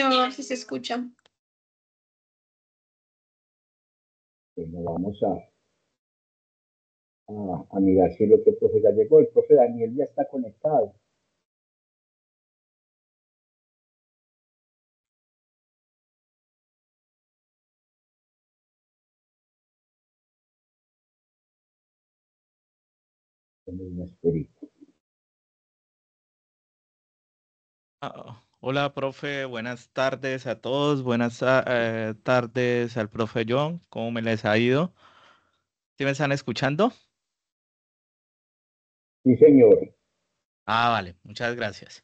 señor, si se escucha. Bueno, vamos a mirar si el otro profe ya llegó. El profe Daniel ya está conectado. Hola, profe. Buenas tardes a todos. Buenas tardes al profe John. ¿Cómo me les ha ido? ¿Sí me están escuchando? Sí, señor. Ah, vale. Muchas gracias.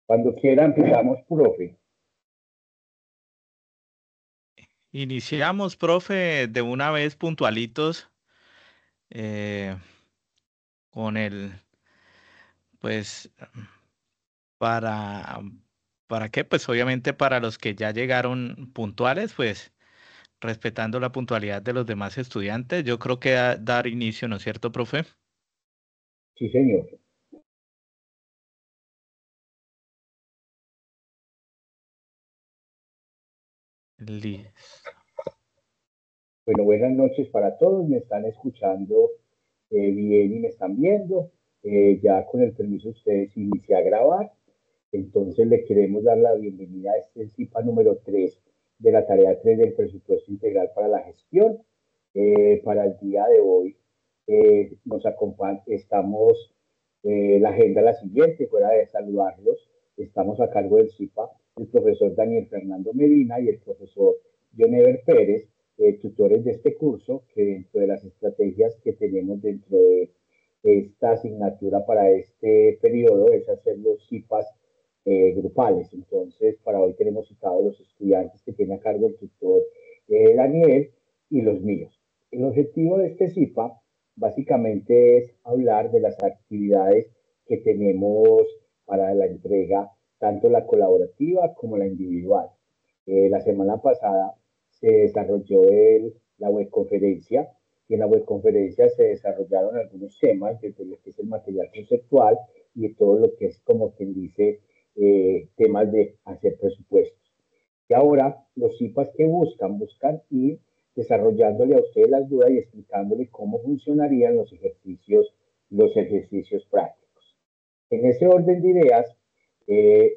Cuando quiera empezamos, profe. Iniciamos, profe, de una vez puntualitos con pues, para, ¿para qué? Pues obviamente para los que ya llegaron puntuales, pues respetando la puntualidad de los demás estudiantes, yo creo que dar inicio, ¿no es cierto, profe? Sí, señor. Listo. Bueno, buenas noches para todos. Me están escuchando bien y me están viendo. Ya con el permiso de ustedes inicié a grabar. Entonces le queremos dar la bienvenida a este CIPA número 3 de la tarea 3 del presupuesto integral para la gestión. Para el día de hoy nos acompaña, estamos, la agenda la siguiente, fuera de saludarlos, estamos a cargo del CIPA el profesor Daniel Fernando Medina y el profesor John Ever Pérez, tutores de este curso, que dentro de las estrategias que tenemos dentro de esta asignatura para este periodo es hacer los CIPAs grupales. Entonces, para hoy tenemos citados los estudiantes que tiene a cargo el tutor Daniel y los míos. El objetivo de este CIPA básicamente es hablar de las actividades que tenemos para la entrega, tanto la colaborativa como la individual. La semana pasada se desarrolló la webconferencia y en la webconferencia se desarrollaron algunos temas desde lo que es el material conceptual y todo lo que es, como quien dice, temas de hacer presupuestos. Y ahora los CIPAs que buscan ir desarrollándole a ustedes las dudas y explicándole cómo funcionarían los ejercicios prácticos. En ese orden de ideas,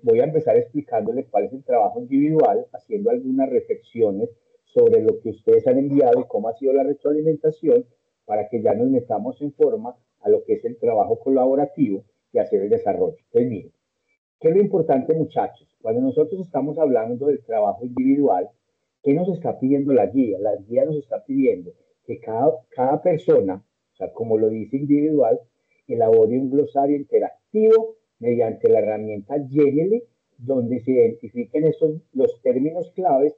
voy a empezar explicándole cuál es el trabajo individual, haciendo algunas reflexiones sobre lo que ustedes han enviado y cómo ha sido la retroalimentación para que ya nos metamos en forma a lo que es el trabajo colaborativo y hacer el desarrollo. Entonces, miren, ¿qué es lo importante, muchachos? Cuando nosotros estamos hablando del trabajo individual, ¿qué nos está pidiendo la guía? La guía nos está pidiendo que cada persona, o sea, como lo dice individual, elabore un glosario interactivo mediante la herramienta Genially, donde se identifiquen los términos claves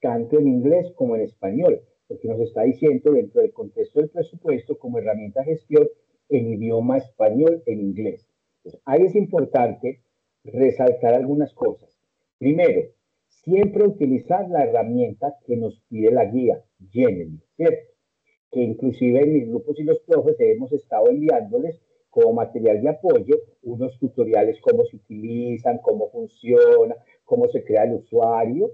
tanto en inglés como en español, porque nos está diciendo dentro del contexto del presupuesto como herramienta de gestión en idioma español, en inglés. Entonces, ahí es importante resaltar algunas cosas. Primero, siempre utilizar la herramienta que nos pide la guía, Genially, ¿cierto? Que inclusive en mis grupos y los profes hemos estado enviándoles como material de apoyo unos tutoriales, cómo se utilizan, cómo funciona, cómo se crea el usuario.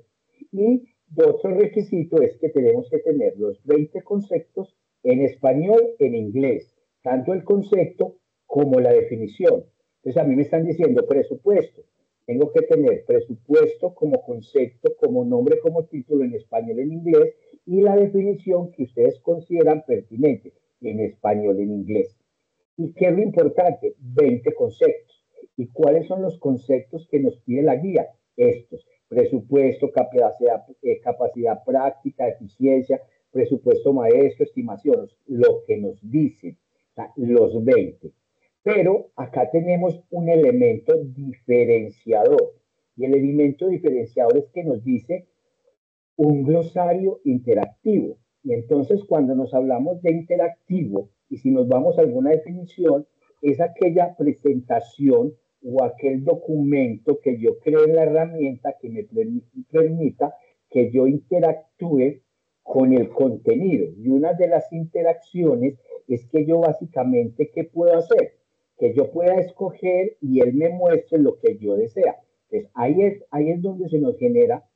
Y otro requisito es que tenemos que tener los 20 conceptos en español, en inglés, tanto el concepto como la definición. Entonces a mí me están diciendo presupuesto. Tengo que tener presupuesto como concepto, como nombre, como título en español, en inglés y la definición que ustedes consideran pertinente en español, en inglés. ¿Y qué es lo importante? 20 conceptos. ¿Y cuáles son los conceptos que nos pide la guía? Estos: presupuesto, capacidad práctica, eficiencia, presupuesto maestro, estimaciones, lo que nos dicen, o sea, los 20. Pero acá tenemos un elemento diferenciador. Y el elemento diferenciador es que nos dice un glosario interactivo. Y entonces cuando nos hablamos de interactivo, y si nos vamos a alguna definición, es aquella presentación o aquel documento que yo creo en la herramienta que me permita que yo interactúe con el contenido. Y una de las interacciones es que yo básicamente, ¿qué puedo hacer? que yo pueda escoger y él me muestre lo que yo desea. Entonces, ahí es donde se nos genera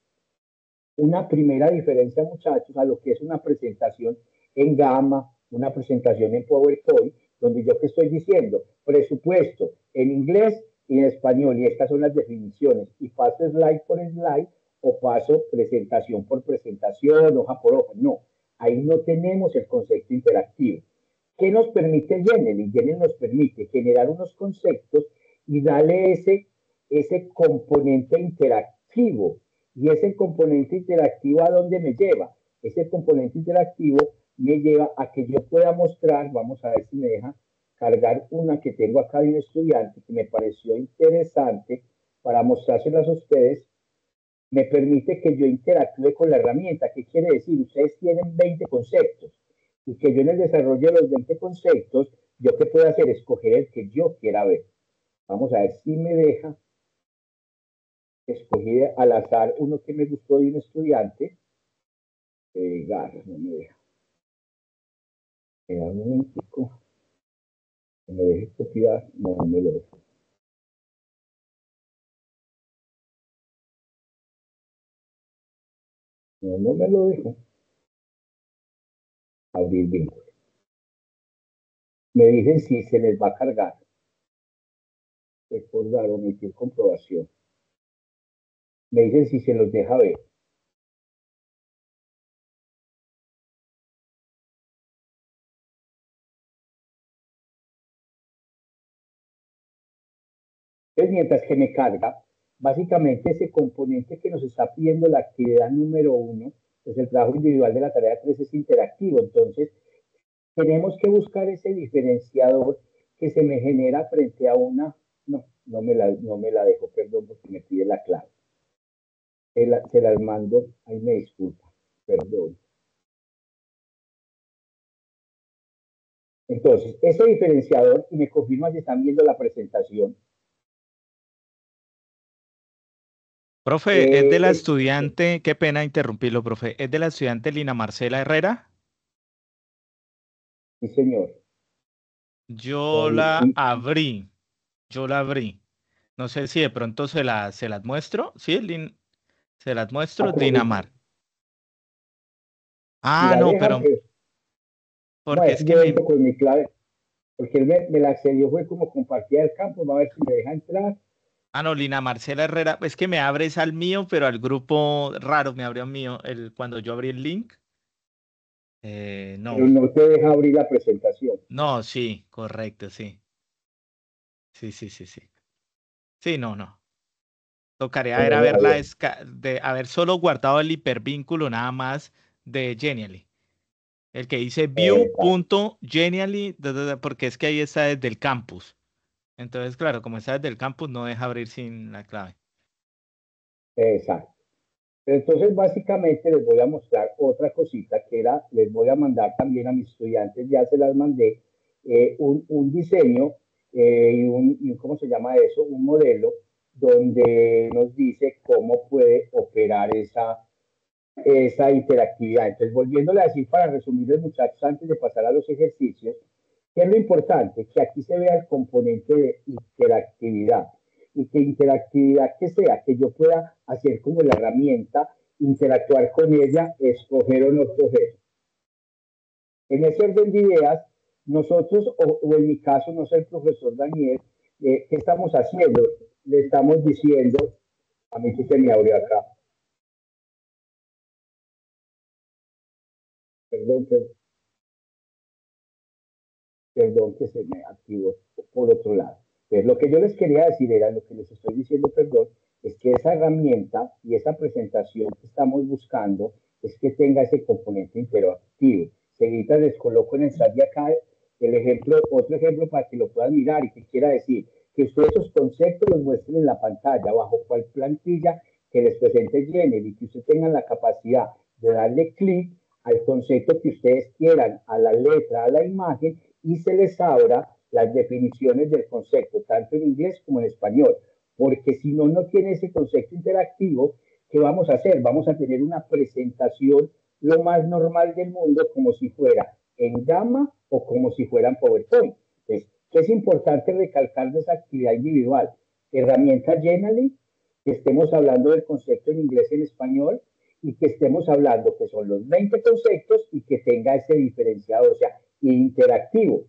una primera diferencia, muchachos, a lo que es una presentación en Gamma, una presentación en PowerPoint, donde yo que estoy diciendo, presupuesto en inglés y en español, y estas son las definiciones, y paso slide por slide, o paso presentación por presentación, hoja por hoja. No, ahí no tenemos el concepto interactivo. ¿Qué nos permite Genially? Genially nos permite generar unos conceptos y darle ese componente interactivo. ¿Y ese componente interactivo a dónde me lleva? Ese componente interactivo me lleva a que yo pueda mostrar, vamos a ver si me deja cargar una que tengo acá de un estudiante que me pareció interesante para mostrárselas a ustedes. Me permite que yo interactúe con la herramienta. ¿Qué quiere decir? Ustedes tienen 20 conceptos y que yo en el desarrollo de los 20 conceptos, yo qué puedo hacer, escoger el que yo quiera ver. Vamos a ver si me deja. Escogí al azar uno que me gustó de un estudiante. No me deja. Un momentico. Que me deje copiar. No, no me lo deja. No, no me lo dejo. Abrir vínculo. Me dicen si se les va a cargar. Recordar, omitir comprobación. Me dicen si se los deja ver. Entonces, mientras que me carga, básicamente ese componente que nos está pidiendo la actividad número 1, pues el trabajo individual de la tarea 3 es interactivo. Entonces, tenemos que buscar ese diferenciador que se me genera frente a una. No me la dejo, perdón, porque me pide la clave. Se las mando, ahí me disculpa, perdón. Entonces, ese diferenciador, y me confirma si están viendo la presentación. Profe, es de la estudiante, qué pena interrumpirlo, profe, ¿es de la estudiante Lina Marcela Herrera? Sí, señor. Yo la abrí, No sé si de pronto se las muestro, ¿sí? Se las muestro, Dinamar. Ah, no, pero no, porque es es que que yo entro con mi clave, porque él me la accedió, fue como compartida el campo, va a ver si me deja entrar. Ah, no, Lina Marcela Herrera, es que me abres al mío, pero al grupo raro me abrió mío, cuando yo abrí el link. No, Pero no te deja abrir la presentación. no, sí, correcto, sí. Sí, sí, sí, sí. Sí, no. Tocaría No era deja haberla bien. de haber solo guardado el hipervínculo nada más de Genially. El que dice view.genially, porque es que ahí está desde el campus. Entonces, claro, como está desde el campus, no deja abrir sin la clave. Exacto. Entonces, básicamente les voy a mostrar otra cosita que era, les voy a mandar también a mis estudiantes, ya se las mandé, un diseño ¿cómo se llama eso? Un modelo donde nos dice cómo puede operar esa interactividad. Entonces, volviéndole a decir para resumirles, muchachos, antes de pasar a los ejercicios, ¿qué es lo importante? Que aquí se vea el componente de interactividad. Y que interactividad que sea, que yo pueda hacer como la herramienta, interactuar con ella, escoger o no escoger. En ese orden de ideas, nosotros, o en mi caso, no sé, el profesor Daniel, ¿qué estamos haciendo? Le estamos diciendo, a mí que se me abrió acá, perdón, perdón que se me activó por otro lado. Entonces, lo que yo les quería decir era, lo que les estoy diciendo, perdón, es que esa herramienta y esa presentación que estamos buscando es que tenga ese componente interactivo. Seguida les coloco en el chat de acá el ejemplo, otro ejemplo para que lo puedan mirar y que quiera decir que ustedes esos conceptos los muestren en la pantalla, bajo cual plantilla que les presente Jenner y que ustedes tengan la capacidad de darle clic al concepto que ustedes quieran, a la letra, a la imagen, y se les abra las definiciones del concepto, tanto en inglés como en español. Porque si no, no tiene ese concepto interactivo, ¿qué vamos a hacer? Vamos a tener una presentación lo más normal del mundo, como si fuera en Gamma o como si fuera en PowerPoint. Entonces, ¿Qué es importante recalcar de esa actividad individual? Herramienta Genially, que estemos hablando del concepto en inglés y en español, y que estemos hablando que son los 20 conceptos y que tenga ese diferenciador, o sea, interactivo.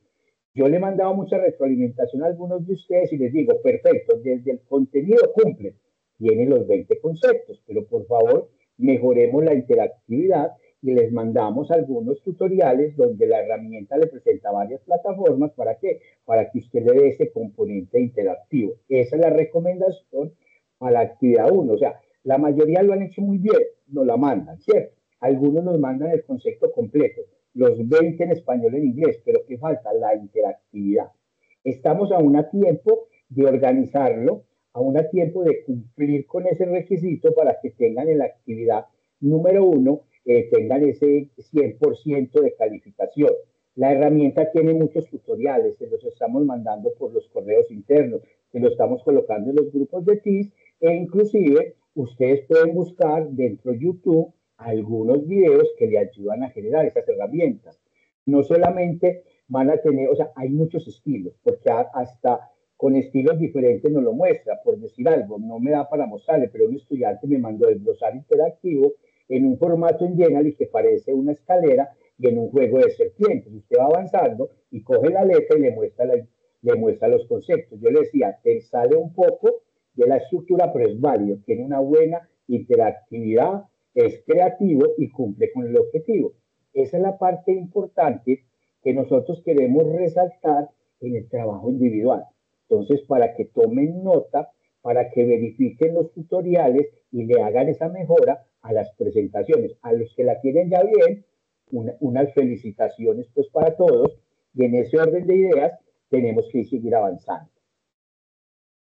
Yo le he mandado mucha retroalimentación a algunos de ustedes y les digo, perfecto, desde el contenido cumple, tiene los 20 conceptos, pero por favor mejoremos la interactividad y les mandamos algunos tutoriales donde la herramienta le presenta varias plataformas. ¿Para qué? Para que usted le dé ese componente interactivo. Esa es la recomendación a la actividad 1. O sea, la mayoría lo han hecho muy bien, nos la mandan, ¿cierto? Algunos nos mandan el concepto completo, los 20 en español y en inglés, pero ¿qué falta? La interactividad. Estamos aún a tiempo de organizarlo, aún a tiempo de cumplir con ese requisito para que tengan en la actividad número 1, tengan ese 100% de calificación. La herramienta tiene muchos tutoriales, se los estamos mandando por los correos internos, se los estamos colocando en los grupos de TIS e inclusive ustedes pueden buscar dentro de YouTube algunos videos que le ayudan a generar esas herramientas. No solamente van a tener, o sea, hay muchos estilos, porque hasta con estilos diferentes nos lo muestra. Por decir algo, no me da para mostrarle, pero un estudiante me mandó el glosario interactivo en un formato en Genially que parece una escalera y en un juego de serpientes. Usted va avanzando y coge la letra y le muestra los conceptos. Yo le decía, te sale un poco de la estructura, pero es válido, tiene una buena interactividad, es creativo y cumple con el objetivo. Esa es la parte importante que nosotros queremos resaltar en el trabajo individual. Entonces, para que tomen nota, para que verifiquen los tutoriales y le hagan esa mejora a las presentaciones. A los que la tienen ya bien, unas felicitaciones pues para todos, y en ese orden de ideas tenemos que seguir avanzando.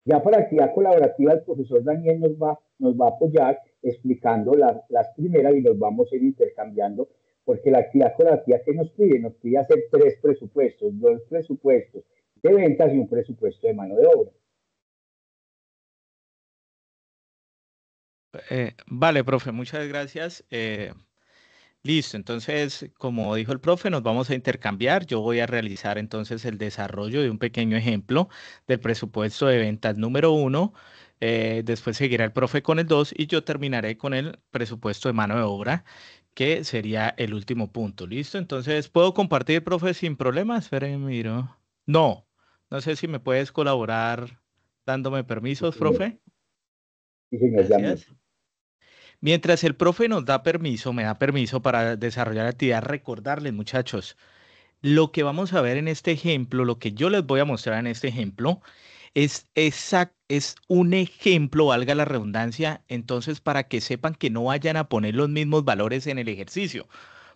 Ya para actividad colaborativa, el profesor Daniel nos va a apoyar explicando las primeras y nos vamos a ir intercambiando, porque la actividad colaborativa que nos pide hacer 3 presupuestos, 2 presupuestos de ventas y un presupuesto de mano de obra. Vale, profe, muchas gracias. Listo, entonces, como dijo el profe, nos vamos a intercambiar. Yo voy a realizar entonces el desarrollo de un pequeño ejemplo del presupuesto de ventas número 1. Después seguirá el profe con el 2 y yo terminaré con el presupuesto de mano de obra, que sería el último punto. ¿Listo? Entonces, ¿puedo compartir, profe, sin problemas? Espere, miro. No, no sé si me puedes colaborar dándome Sí, permisos, señor. profe. Sí, señor, ya Gracias. mismo. Mientras el profe nos da permiso, me da permiso para desarrollar la actividad, recordarles, muchachos, lo que vamos a ver en este ejemplo, lo que yo les voy a mostrar en este ejemplo, es un ejemplo, valga la redundancia, entonces para que sepan que no vayan a poner los mismos valores en el ejercicio,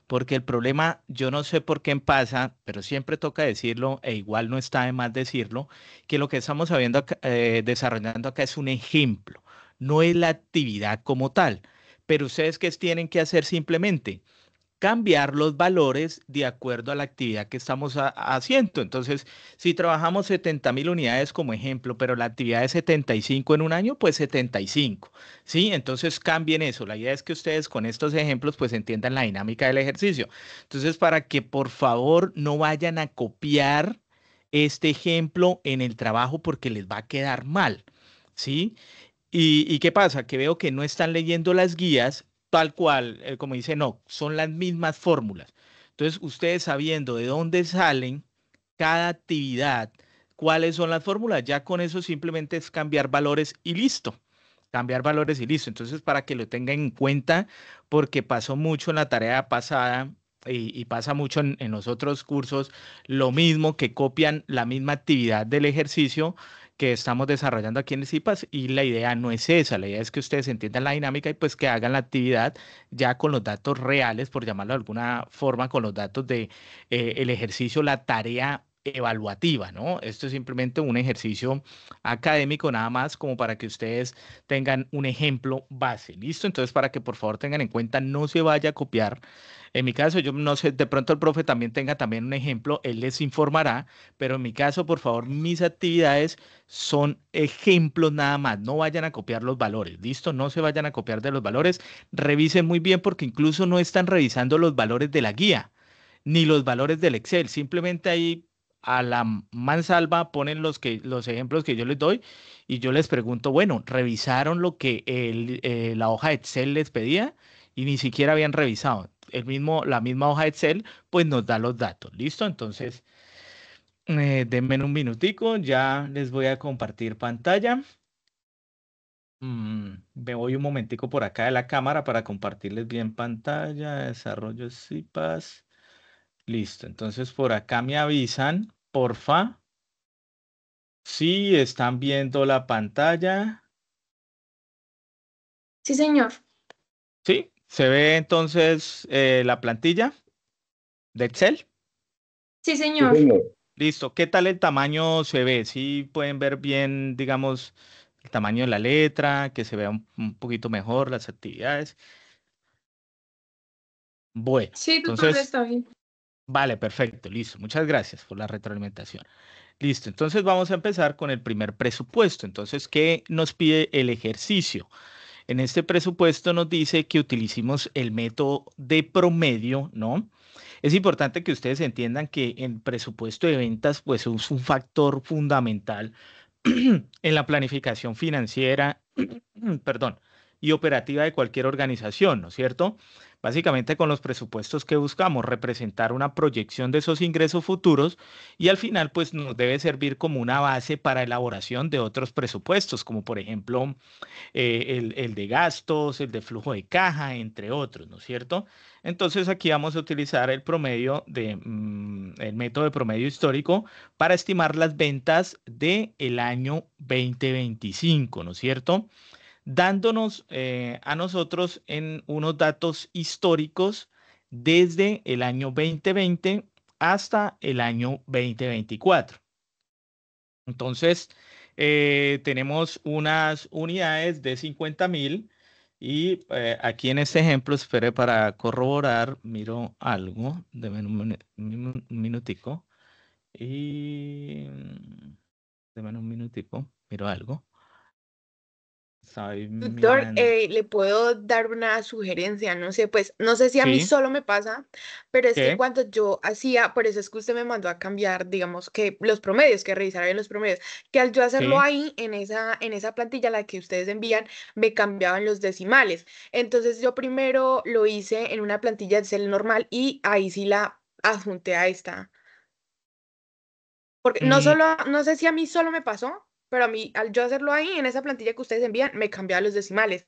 porque el problema, yo no sé por qué pasa, pero siempre toca decirlo, e igual no está de más decirlo, que lo que estamos desarrollando acá es un ejemplo, no es la actividad como tal. Pero ustedes, ¿qué tienen que hacer simplemente? Cambiar los valores de acuerdo a la actividad que estamos haciendo. Entonces, si trabajamos 70.000 unidades como ejemplo, pero la actividad es 75 en un año, pues 75. ¿Sí? Entonces cambien eso. La idea es que ustedes con estos ejemplos pues entiendan la dinámica del ejercicio. Entonces, para que por favor no vayan a copiar este ejemplo en el trabajo porque les va a quedar mal. ¿Sí? ¿Y qué pasa? Que veo que no están leyendo las guías tal cual, como dice, no, son las mismas fórmulas. Entonces, ustedes sabiendo de dónde salen cada actividad, cuáles son las fórmulas, ya con eso simplemente es cambiar valores y listo. Cambiar valores y listo. Entonces, para que lo tengan en cuenta, porque pasó mucho en la tarea pasada y pasa mucho en los otros cursos, lo mismo que copian la misma actividad del ejercicio que estamos desarrollando aquí en el CIPAS y la idea no es esa, la idea es que ustedes entiendan la dinámica y pues que hagan la actividad ya con los datos reales, por llamarlo de alguna forma, con los datos de el ejercicio, la tarea evaluativa, ¿no? Esto es simplemente un ejercicio académico nada más como para que ustedes tengan un ejemplo base, ¿listo? Entonces para que por favor tengan en cuenta, no se vaya a copiar. En mi caso, yo no sé, de pronto el profe también tenga también un ejemplo, él les informará, pero en mi caso, por favor, mis actividades son ejemplos nada más, no vayan a copiar los valores, ¿listo? No se vayan a copiar de los valores, revisen muy bien porque incluso no están revisando los valores de la guía, ni los valores del Excel, simplemente ahí a la mansalva ponen los ejemplos que yo les doy y yo les pregunto, bueno, ¿revisaron lo que la hoja de Excel les pedía? Y ni siquiera habían revisado. La misma hoja de Excel, pues nos da los datos. ¿Listo? Entonces, denme un minutico, ya les voy a compartir pantalla. Me voy un momentico por acá de la cámara para compartirles bien pantalla, desarrollo CIPAS. Listo, entonces por acá me avisan, porfa, si están viendo la pantalla. Sí, señor. ¿Sí? ¿Se ve entonces la plantilla de Excel? Sí, Sí, señor. señor. Listo, ¿qué tal el tamaño se ve? ¿Sí pueden ver bien, digamos, el tamaño de la letra, que se vea un poquito mejor las actividades? Bueno, Sí, doctor, entonces, está bien. vale, perfecto, listo. Muchas gracias por la retroalimentación. Listo, entonces vamos a empezar con el primer presupuesto. Entonces, ¿qué nos pide el ejercicio? En este presupuesto nos dice que utilicemos el método de promedio, ¿no? Es importante que ustedes entiendan que el presupuesto de ventas, pues, es un factor fundamental en la planificación financiera, perdón, y operativa de cualquier organización, ¿no es cierto? Básicamente con los presupuestos que buscamos representar una proyección de esos ingresos futuros y al final pues nos debe servir como una base para elaboración de otros presupuestos, como por ejemplo el de gastos, el de flujo de caja, entre otros, ¿no es cierto? Entonces aquí vamos a utilizar el método de promedio histórico para estimar las ventas del año 2025, ¿no es cierto? Dándonos a nosotros en unos datos históricos desde el año 2020 hasta el año 2024. Entonces, tenemos unas unidades de 50.000 y aquí en este ejemplo, espere para corroborar, miro algo, deme un minutico y deme un minutico, miro algo. Estoy Doctor, mirando. le puedo dar una sugerencia, no sé, pues no sé si a mí Sí, solo me pasa, pero es que ¿qué? cuando yo hacía, por eso es que usted me mandó a cambiar, digamos que los promedios, que revisara bien los promedios, que al yo hacerlo Sí. ahí en esa plantilla, la que ustedes envían, me cambiaban los decimales. Entonces yo primero lo hice en una plantilla de Excel normal y ahí sí la adjunté a esta. Porque no Mm, solo, no sé si a mí solo me pasó, pero a mí, al yo hacerlo ahí, en esa plantilla que ustedes envían, me cambiaba los decimales.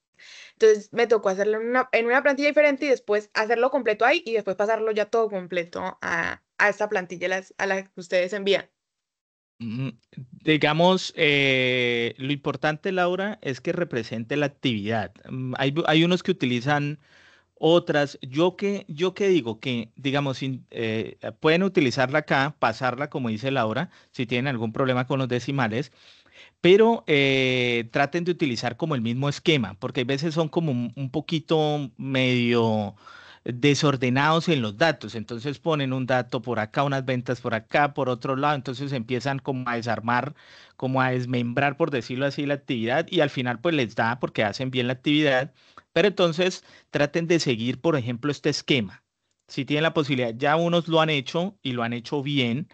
Entonces me tocó hacerlo en una plantilla diferente y después hacerlo completo ahí y después pasarlo ya todo completo a esta plantilla a la que ustedes envían. mm, digamos, lo importante, Laura, es que represente la actividad. Hay unos que utilizan otras. Yo que digo que, digamos, pueden utilizarla acá, pasarla como dice Laura, si tienen algún problema con los decimales, pero traten de utilizar como el mismo esquema, porque a veces son como un poquito medio desordenados en los datos. Entonces ponen un dato por acá, unas ventas por acá, por otro lado, entonces empiezan como a desarmar, como a desmembrar, por decirlo así, la actividad y al final pues les da porque hacen bien la actividad, pero entonces traten de seguir, por ejemplo, este esquema. Si tienen la posibilidad, ya unos lo han hecho y lo han hecho bien,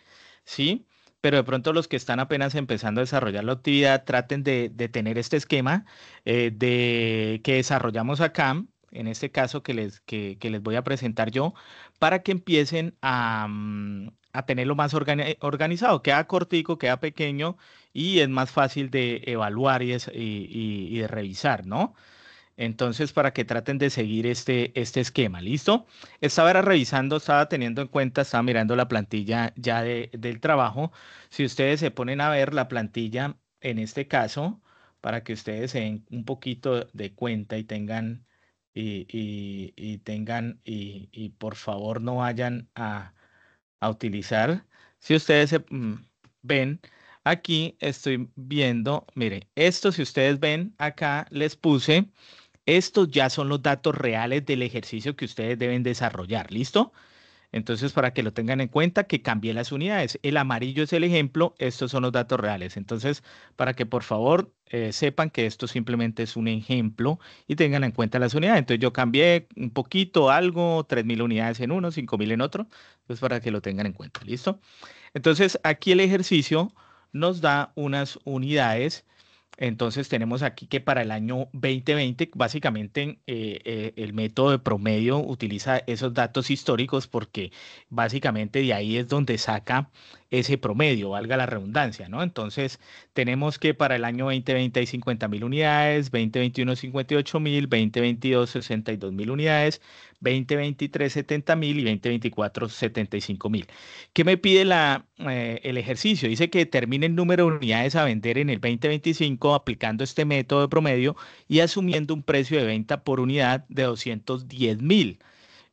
¿sí? Pero de pronto los que están apenas empezando a desarrollar la actividad, traten de tener este esquema de que desarrollamos acá, en este caso que les voy a presentar yo, para que empiecen a tenerlo más organizado. Queda cortico, queda pequeño y es más fácil de evaluar y de revisar, ¿no? Entonces, para que traten de seguir este esquema, ¿listo? Estaba revisando, estaba teniendo en cuenta, estaba mirando la plantilla ya del trabajo. Si ustedes se ponen a ver la plantilla, en este caso, para que ustedes se den un poquito de cuenta y tengan, y por favor no vayan a utilizar. Si ustedes ven, aquí estoy viendo, mire, esto si ustedes ven, acá les puse. Estos ya son los datos reales del ejercicio que ustedes deben desarrollar, ¿listo? Entonces, para que lo tengan en cuenta, que cambié las unidades. El amarillo es el ejemplo, estos son los datos reales. Entonces, para que por favor sepan que esto simplemente es un ejemplo y tengan en cuenta las unidades. Entonces, yo cambié un poquito, algo, 3.000 unidades en uno, 5.000 en otro, pues para que lo tengan en cuenta, ¿listo? Entonces, aquí el ejercicio nos da unas unidades. Entonces tenemos aquí que para el año 2020, básicamente el método de promedio utiliza esos datos históricos porque básicamente de ahí es donde saca ese promedio, valga la redundancia, ¿no? Entonces tenemos que para el año 2020 hay 50.000 unidades, 2021 58.000, 2022 62.000 unidades, 2023 70.000 y 2024 75.000. ¿Qué me pide el ejercicio? Dice que determine el número de unidades a vender en el 2025 aplicando este método de promedio y asumiendo un precio de venta por unidad de 210.000.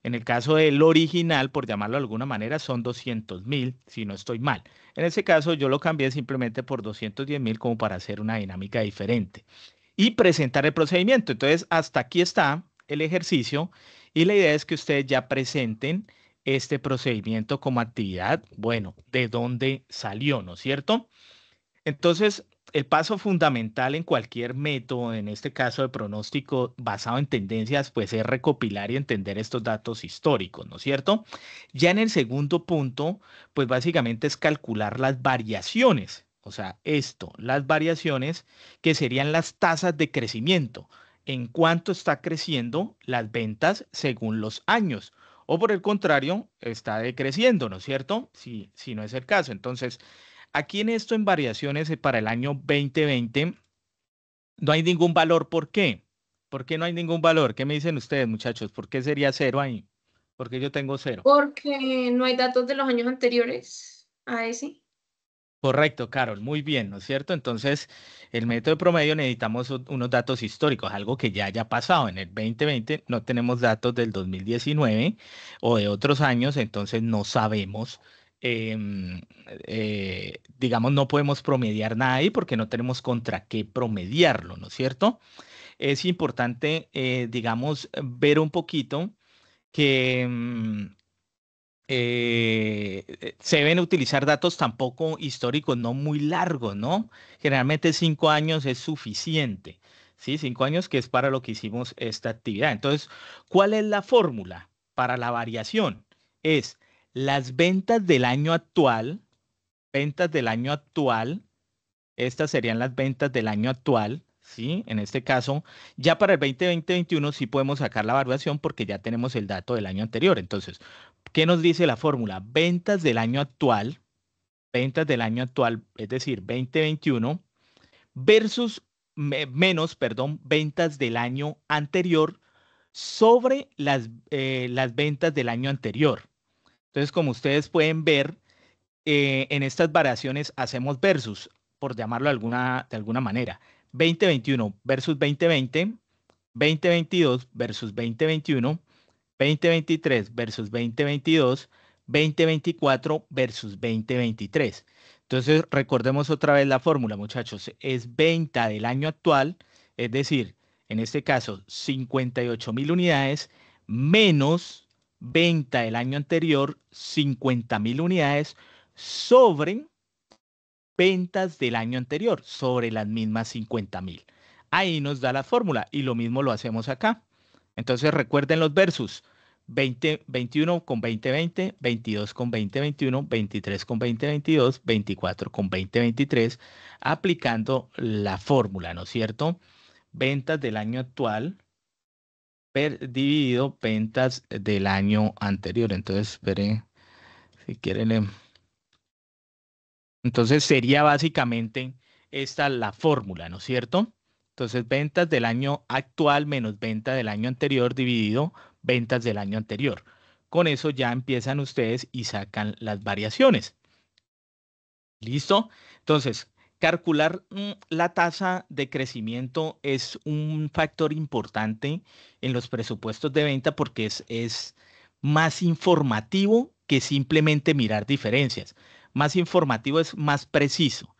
En el caso del original, por llamarlo de alguna manera, son 200.000, si no estoy mal. En ese caso, yo lo cambié simplemente por 210.000 como para hacer una dinámica diferente. Y presentar el procedimiento. Entonces, hasta aquí está el ejercicio y la idea es que ustedes ya presenten este procedimiento como actividad, bueno, de dónde salió, ¿no es cierto? Entonces, el paso fundamental en cualquier método, en este caso de pronóstico basado en tendencias, pues es recopilar y entender estos datos históricos, ¿no es cierto? Ya en el segundo punto, pues básicamente es calcular las variaciones, o sea, las variaciones que serían las tasas de crecimiento, en cuánto está creciendo las ventas según los años. O por el contrario, está decreciendo, ¿no es cierto? Si no es el caso. Entonces, aquí en esto, en variaciones para el año 2020, no hay ningún valor. ¿Por qué? ¿Por qué no hay ningún valor? ¿Qué me dicen ustedes, muchachos? ¿Por qué sería cero ahí? ¿Por qué yo tengo cero? Porque no hay datos de los años anteriores a ese. Correcto, Carol, muy bien, ¿no es cierto? Entonces, el método de promedio necesitamos unos datos históricos, algo que ya haya pasado. En el 2020 no tenemos datos del 2019 o de otros años, entonces no sabemos, digamos, no podemos promediar nada ahí porque no tenemos contra qué promediarlo, ¿no es cierto? Es importante, digamos, ver un poquito que se deben utilizar datos tampoco históricos, no muy largos, ¿no? Generalmente 5 años es suficiente, ¿sí? 5 años que es para lo que hicimos esta actividad. Entonces, ¿cuál es la fórmula para la variación? Es las ventas del año actual, estas serían las ventas del año actual, ¿sí? En este caso, ya para el 2020-2021 sí podemos sacar la variación porque ya tenemos el dato del año anterior. Entonces, ¿qué nos dice la fórmula? Ventas del año actual, es decir, 2021 versus menos, perdón, ventas del año anterior sobre las ventas del año anterior. Entonces, como ustedes pueden ver, en estas variaciones hacemos versus, por llamarlo de alguna manera. 2021 versus 2020, 2022 versus 2021, 2023 versus 2022, 2024 versus 2023. Entonces, recordemos otra vez la fórmula, muchachos. Es venta del año actual, es decir, en este caso, 58.000 unidades menos venta del año anterior, 50.000 unidades sobre ventas del año anterior, sobre las mismas 50.000. Ahí nos da la fórmula y lo mismo lo hacemos acá. Entonces recuerden los versus. 21 con 2020, 22 con 2021, 23 con 2022, 24 con 2023, aplicando la fórmula, ¿no es cierto? Ventas del año actual dividido ventas del año anterior. Entonces, espere, si quieren, entonces sería básicamente esta la fórmula, ¿no es cierto? Entonces ventas del año actual menos venta del año anterior dividido ventas del año anterior. Con eso ya empiezan ustedes y sacan las variaciones. ¿Listo? Entonces, calcular la tasa de crecimiento es un factor importante en los presupuestos de venta porque es más informativo que simplemente mirar diferencias. Más informativo es más preciso.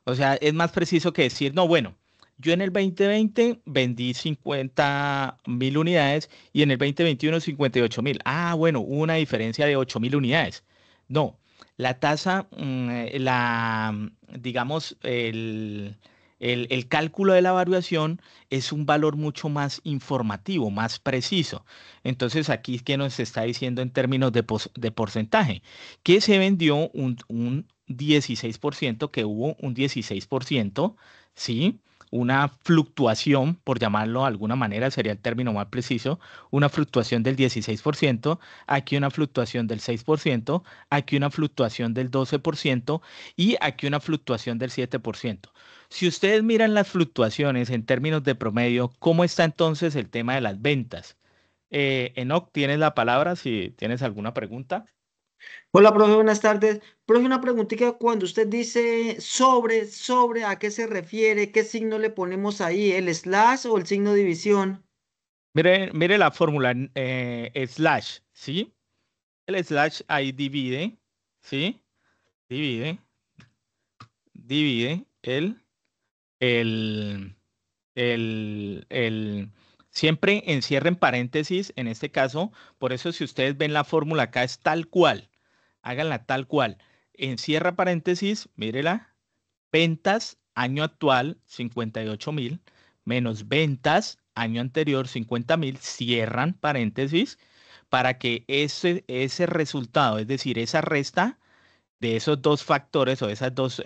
O sea, es más preciso que decir, no, bueno, yo en el 2020 vendí 50.000 unidades y en el 2021 58.000. Ah, bueno, hubo una diferencia de 8.000 unidades. No, la tasa, digamos, El cálculo de la variación es un valor mucho más informativo, más preciso. Entonces, aquí, ¿qué nos está diciendo en términos de porcentaje? Que se vendió un 16%, que hubo un 16%, ¿sí? Una fluctuación, por llamarlo de alguna manera, sería el término más preciso, una fluctuación del 16%, aquí una fluctuación del 6%, aquí una fluctuación del 12% y aquí una fluctuación del 7%. Si ustedes miran las fluctuaciones en términos de promedio, ¿cómo está entonces el tema de las ventas? Enoc, tienes la palabra si tienes alguna pregunta. Hola, profe, buenas tardes. Profe, una preguntita, cuando usted dice sobre, ¿a qué se refiere? ¿Qué signo le ponemos ahí? ¿El slash o el signo de división? Mire la fórmula slash, ¿sí? El slash ahí divide, ¿sí? Divide, divide el, siempre encierra en paréntesis, en este caso, por eso si ustedes ven la fórmula acá es tal cual, háganla tal cual. Encierra paréntesis, mírela, ventas año actual 58.000 menos ventas año anterior 50.000, cierran paréntesis para que ese resultado, es decir, esa resta de esos dos factores o esos dos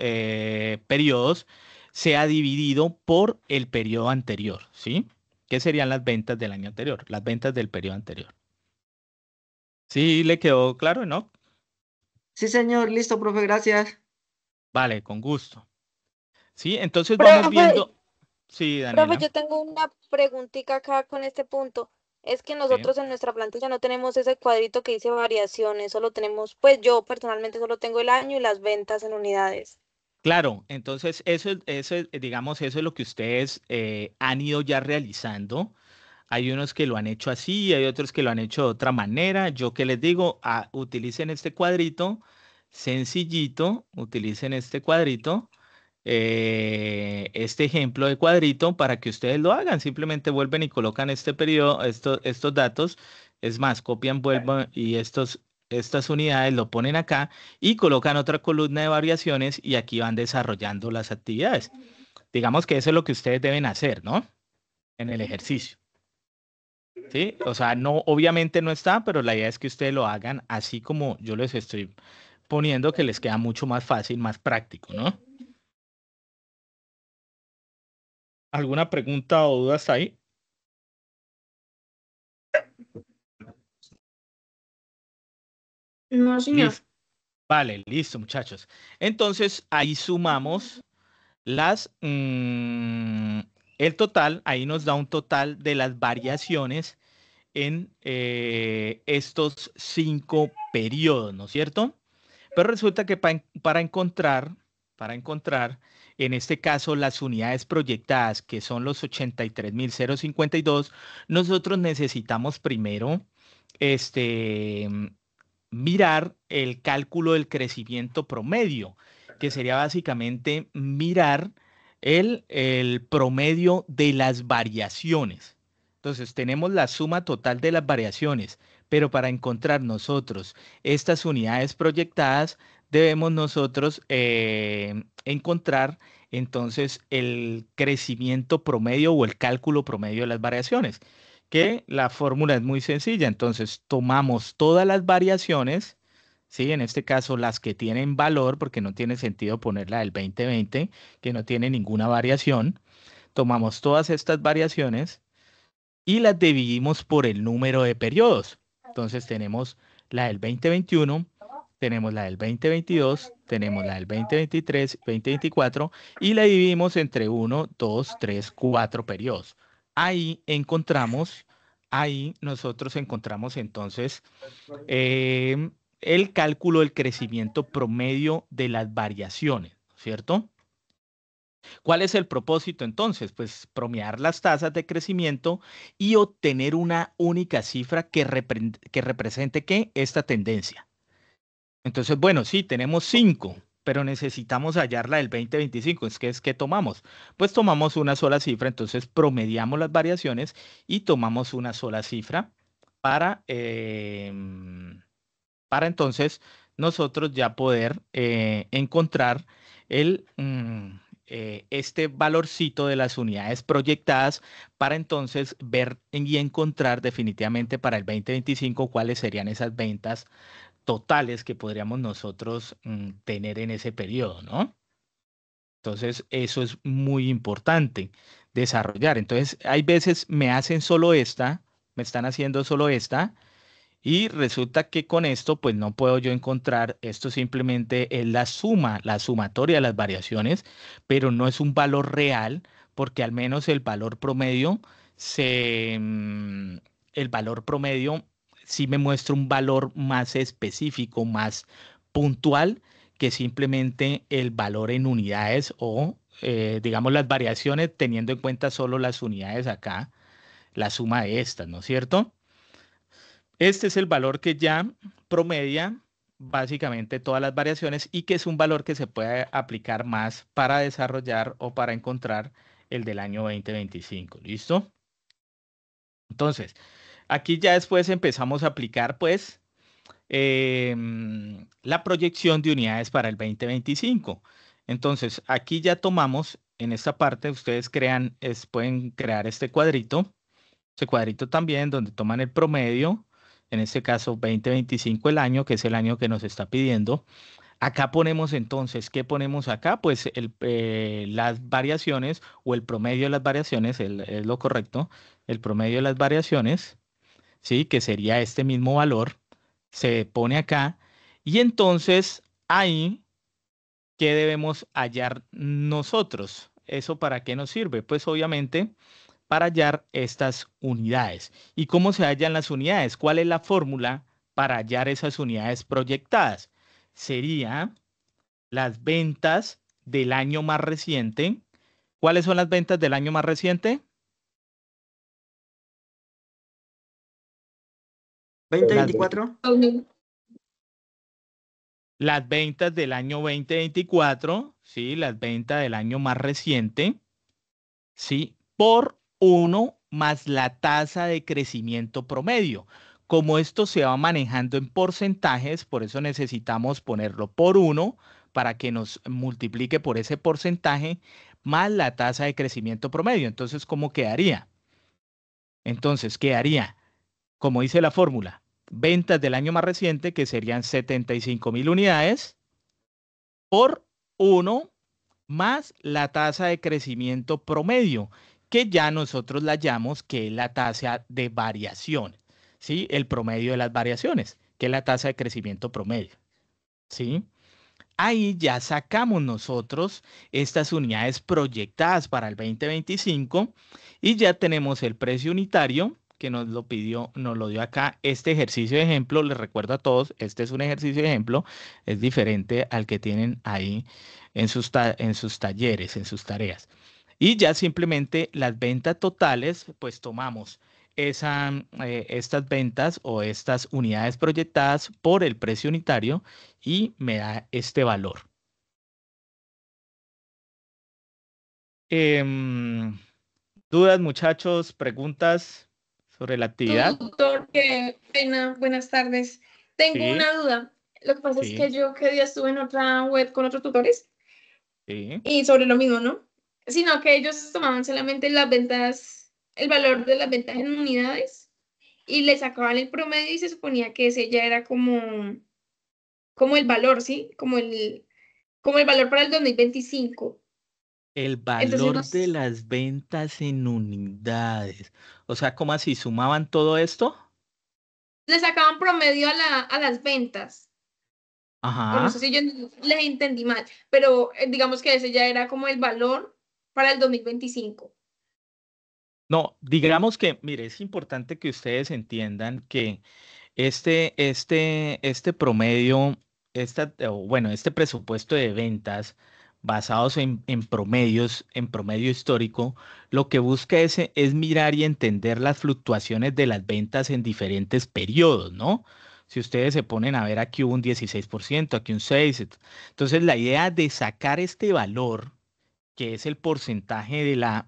periodos sea dividido por el periodo anterior, ¿sí? ¿Qué serían las ventas del año anterior? Las ventas del periodo anterior. ¿Sí le quedó claro, no? Sí, señor, listo, profe, gracias. Vale, con gusto. Sí, entonces vamos Profe, viendo. Sí, profe, Daniela. yo tengo una preguntita acá con este punto. Es que Sí. nosotros en nuestra plantilla no tenemos ese cuadrito que dice variaciones, solo tenemos, pues yo personalmente solo tengo el año y las ventas en unidades. Claro, entonces digamos, eso es lo que ustedes han ido ya realizando. Hay unos que lo han hecho así, hay otros que lo han hecho de otra manera. Yo que les digo, utilicen este cuadrito, sencillito, utilicen este cuadrito, este ejemplo de cuadrito para que ustedes lo hagan. Simplemente vuelven y colocan este periodo, estos datos. Es más, copian, vuelvan y estas unidades lo ponen acá y colocan otra columna de variaciones y aquí van desarrollando las actividades. Digamos que eso es lo que ustedes deben hacer, ¿no? En el ejercicio. ¿Sí? O sea, no, obviamente no está, pero la idea es que ustedes lo hagan así como yo les estoy poniendo, que les queda mucho más fácil, más práctico, ¿no? ¿Alguna pregunta o duda hasta ahí? No, señor. Listo. Vale, listo, muchachos. Entonces, ahí sumamos las, el total, ahí nos da un total de las variaciones en estos 5 periodos, ¿no es cierto? Pero resulta que para encontrar, en este caso, las unidades proyectadas, que son los 83.052, nosotros necesitamos primero este, mirar el cálculo del crecimiento promedio, que sería básicamente mirar el promedio de las variaciones. Entonces, tenemos la suma total de las variaciones, pero para encontrar nosotros estas unidades proyectadas, debemos nosotros encontrar entonces el crecimiento promedio o el cálculo promedio de las variaciones, que la fórmula es muy sencilla. Entonces, tomamos todas las variaciones, ¿sí? En este caso, las que tienen valor, porque no tiene sentido ponerla del 2020, que no tiene ninguna variación. Tomamos todas estas variaciones y las dividimos por el número de periodos. Entonces tenemos la del 2021, tenemos la del 2022, tenemos la del 2023, 2024 y la dividimos entre 1, 2, 3, 4 periodos. Ahí encontramos, ahí nosotros encontramos entonces el cálculo del crecimiento promedio de las variaciones, ¿cierto? ¿Cuál es el propósito entonces? Pues promediar las tasas de crecimiento y obtener una única cifra que represente ¿qué? Esta tendencia. Entonces, bueno, sí, tenemos 5, pero necesitamos hallar la del 2025. ¿Qué tomamos? Pues tomamos una sola cifra, entonces promediamos las variaciones y tomamos una sola cifra para, para entonces nosotros ya poder encontrar el, este valorcito de las unidades proyectadas para entonces ver y encontrar definitivamente para el 2025 cuáles serían esas ventas totales que podríamos nosotros tener en ese periodo, ¿no? Entonces, eso es muy importante desarrollar. Entonces, hay veces me hacen solo esta, me están haciendo solo esta, y resulta que con esto, pues no puedo yo encontrar, esto simplemente es la suma, la sumatoria de las variaciones, pero no es un valor real, porque al menos el valor promedio el valor promedio sí me muestra un valor más específico, más puntual que simplemente el valor en unidades o, digamos, las variaciones teniendo en cuenta solo las unidades acá, la suma de estas, ¿no es cierto? Este es el valor que ya promedia básicamente todas las variaciones y que es un valor que se puede aplicar más para desarrollar o para encontrar el del año 2025. ¿Listo? Entonces, aquí ya después empezamos a aplicar pues la proyección de unidades para el 2025. Entonces, aquí ya tomamos en esta parte, ustedes pueden crear este cuadrito también donde toman el promedio, en este caso 2025 el año, que es el año que nos está pidiendo. Acá ponemos entonces, ¿qué ponemos acá? Pues las variaciones o el promedio de las variaciones, es lo correcto, el promedio de las variaciones, ¿sí? Que sería este mismo valor, se pone acá y entonces ahí, ¿qué debemos hallar nosotros? ¿Eso para qué nos sirve? Pues obviamente para hallar estas unidades. ¿Y cómo se hallan las unidades? ¿Cuál es la fórmula para hallar esas unidades proyectadas? Sería las ventas del año más reciente. ¿Cuáles son las ventas del año más reciente? 2024. Las ventas del año 2024, ¿sí? Las ventas del año más reciente, ¿sí? Por 1 más la tasa de crecimiento promedio. Como esto se va manejando en porcentajes, por eso necesitamos ponerlo por 1 para que nos multiplique por ese porcentaje más la tasa de crecimiento promedio. Entonces, ¿cómo quedaría? Entonces, quedaría, como dice la fórmula, ventas del año más reciente, que serían 75.000 unidades, por 1 más la tasa de crecimiento promedio, que ya nosotros la llamamos que es la tasa de variación, ¿sí? El promedio de las variaciones, que es la tasa de crecimiento promedio, ¿sí? Ahí ya sacamos nosotros estas unidades proyectadas para el 2025 y ya tenemos el precio unitario que nos lo pidió, nos lo dio acá este ejercicio de ejemplo. Les recuerdo a todos, este es un ejercicio de ejemplo, es diferente al que tienen ahí en sus talleres, en sus tareas. Y ya simplemente las ventas totales, pues tomamos estas ventas o estas unidades proyectadas por el precio unitario y me da este valor. ¿Dudas, muchachos? ¿Preguntas sobre la actividad? Tutor, qué pena, buenas tardes. Tengo Sí, una duda. Lo que pasa es que sí, yo que día estuve en otra web con otros tutores sí. y sobre lo mismo, ¿no? Sino que ellos tomaban solamente las ventas, el valor de las ventas en unidades y le sacaban el promedio y se suponía que ese ya era como el valor, ¿sí? Como el valor para el 2025. El Entonces valor de las ventas en unidades. O sea, ¿cómo así? ¿Sumaban todo esto? le sacaban promedio a las ventas. O no sé Ajá. si yo les entendí mal, pero digamos que ese ya era como el valor para el 2025. No, digamos que, mire, es importante que ustedes entiendan que este promedio, este presupuesto de ventas basados en promedios, en promedio histórico, lo que busca es mirar y entender las fluctuaciones de las ventas en diferentes periodos, ¿no? Si ustedes se ponen a ver, aquí hubo un 16%, aquí un 6%. Entonces, la idea de sacar este valor que es el porcentaje de las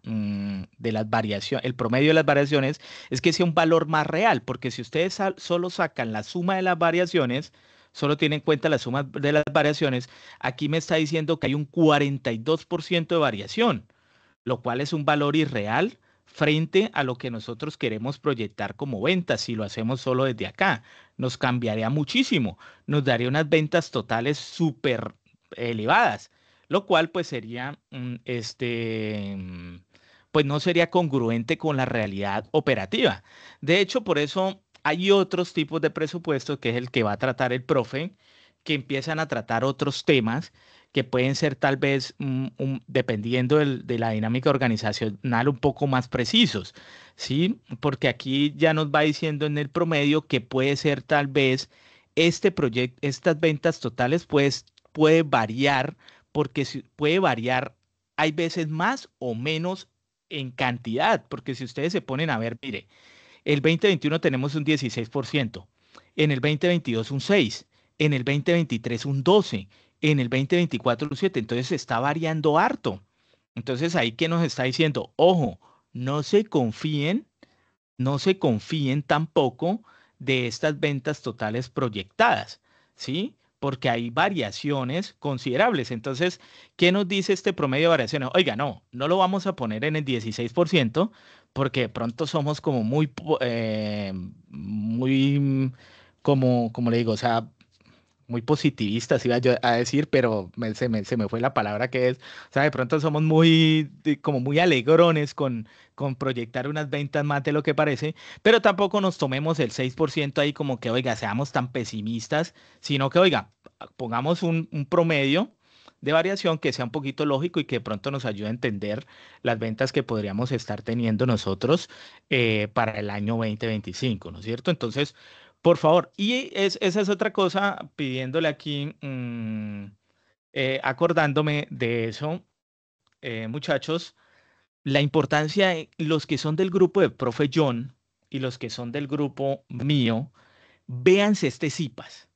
variaciones, el promedio de las variaciones, es que sea un valor más real, porque si ustedes solo sacan la suma de las variaciones, solo tiene en cuenta la suma de las variaciones, aquí me está diciendo que hay un 42% de variación, lo cual es un valor irreal frente a lo que nosotros queremos proyectar como ventas si lo hacemos solo desde acá. Nos cambiaría muchísimo, nos daría unas ventas totales súper elevadas, lo cual pues sería, pues no sería congruente con la realidad operativa. De hecho, por eso hay otros tipos de presupuesto, que es el que va a tratar el profe, que empiezan a tratar otros temas que pueden ser tal vez, dependiendo de la dinámica organizacional, un poco más precisos, ¿sí? Porque aquí ya nos va diciendo en el promedio que puede ser tal vez este proyecto, estas ventas totales, pues puede variar, porque puede variar, hay veces más o menos en cantidad, porque si ustedes se ponen a ver, mire, el 2021 tenemos un 16%, en el 2022 un 6%, en el 2023 un 12%, en el 2024 un 7%, entonces está variando harto. Entonces ahí que nos está diciendo, ojo, no se confíen, no se confíen tampoco de estas ventas totales proyectadas, ¿sí? Porque hay variaciones considerables. Entonces, ¿qué nos dice este promedio de variaciones? Oiga, no, no lo vamos a poner en el 16% porque de pronto somos como muy, como le digo, o sea, muy positivistas, iba yo a decir, pero se me fue la palabra que es. O sea, de pronto somos como muy alegrones con proyectar unas ventas más de lo que parece, pero tampoco nos tomemos el 6% ahí como que, oiga, seamos tan pesimistas, sino que, oiga, pongamos un promedio de variación que sea un poquito lógico y que de pronto nos ayude a entender las ventas que podríamos estar teniendo nosotros para el año 2025, ¿no es cierto? Entonces, por favor, y esa es otra cosa, pidiéndole aquí, acordándome de eso, muchachos, la importancia de los que son del grupo de Profe John y los que son del grupo mío, véanse este CIPAS,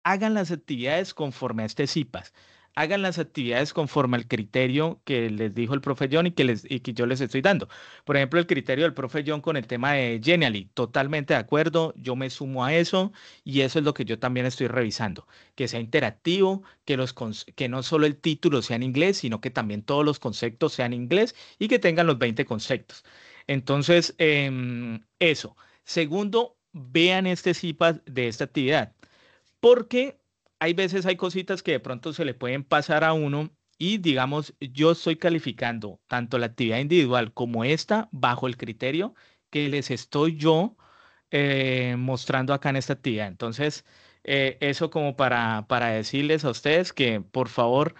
hagan las actividades conforme a este CIPAS. Hagan las actividades conforme al criterio que les dijo el profe John y que yo les estoy dando. Por ejemplo, el criterio del profe John con el tema de Genially, totalmente de acuerdo, yo me sumo a eso y eso es lo que yo también estoy revisando, que sea interactivo, que no solo el título sea en inglés, sino que también todos los conceptos sean en inglés y que tengan los 20 conceptos. Entonces, eso. Segundo, vean este CIPAS de esta actividad. Porque hay veces hay cositas que de pronto se le pueden pasar a uno y digamos, yo estoy calificando tanto la actividad individual como esta bajo el criterio que les estoy yo mostrando acá en esta actividad. Entonces, eso como para decirles a ustedes que por favor,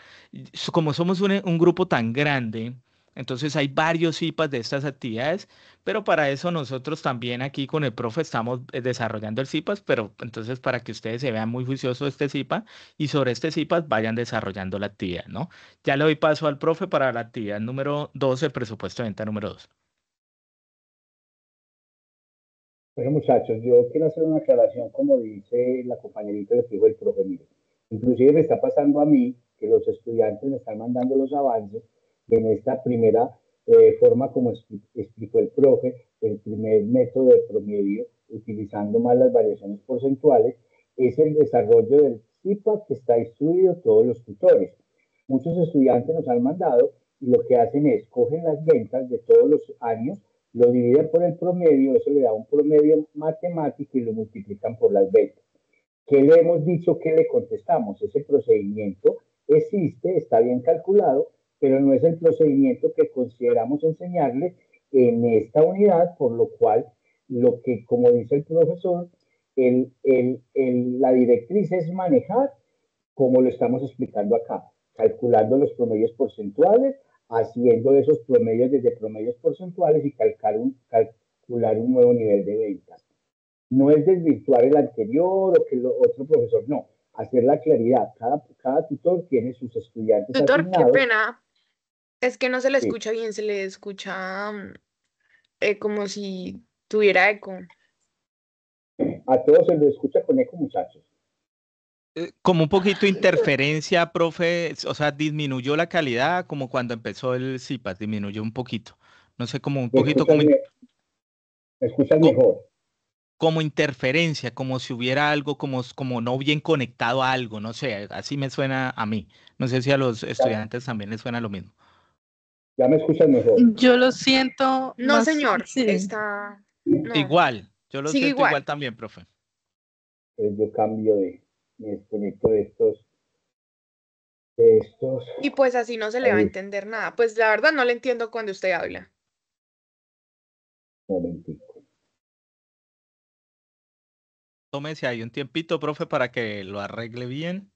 como somos un grupo tan grande, entonces hay varios IPAs de estas actividades, pero para eso nosotros también aquí con el profe estamos desarrollando el CIPAS, pero entonces para que ustedes se vean muy juiciosos de este CIPA y sobre este CIPAS vayan desarrollando la actividad, ¿no? Ya le doy paso al profe para la actividad número 12, presupuesto de venta número 2. Bueno, muchachos, yo quiero hacer una aclaración, como dice la compañerita que dijo el profe. Mire, inclusive me está pasando a mí que los estudiantes me están mandando los avances y en esta primera forma, como explicó el profe, el primer método de promedio, utilizando más las variaciones porcentuales, es el desarrollo del CIPA que está instruido todos los tutores. Muchos estudiantes nos han mandado y lo que hacen es cogen las ventas de todos los años, lo dividen por el promedio, eso le da un promedio matemático y lo multiplican por las ventas. ¿Qué le hemos dicho? ¿Qué le contestamos? Ese procedimiento existe, está bien calculado, pero no es el procedimiento que consideramos enseñarle en esta unidad, por lo cual, lo que, como dice el profesor, la directriz es manejar como lo estamos explicando acá, calculando los promedios porcentuales, haciendo esos promedios desde promedios porcentuales y calcular un nuevo nivel de ventas. No es desvirtuar el anterior o que el otro profesor, no, hacer la claridad. Cada tutor tiene sus estudiantes Tutor, qué asignados. pena. Es que no se le Sí. escucha bien, se le escucha como si tuviera eco. A todos se lo escucha con eco, muchachos. Como un poquito interferencia, profe, o sea, disminuyó la calidad como cuando empezó el CIPAS, disminuyó un poquito. No sé, como un ¿Me poquito escuchas, como... me escuchas mejor? como interferencia, como si hubiera algo como no bien conectado a algo, no sé, así me suena a mí. No sé si a los estudiantes también les suena lo mismo. ¿Ya me escuchan mejor? Yo lo siento No, más, señor, sí. está... No, Igual, yo lo sigue siento igual. igual también, profe. Yo cambio me desconecto de estos, Y pues así no se le va a entender nada. Pues la verdad no le entiendo cuando usted habla. momentico. Tómese ahí un tiempito, profe, para que lo arregle bien.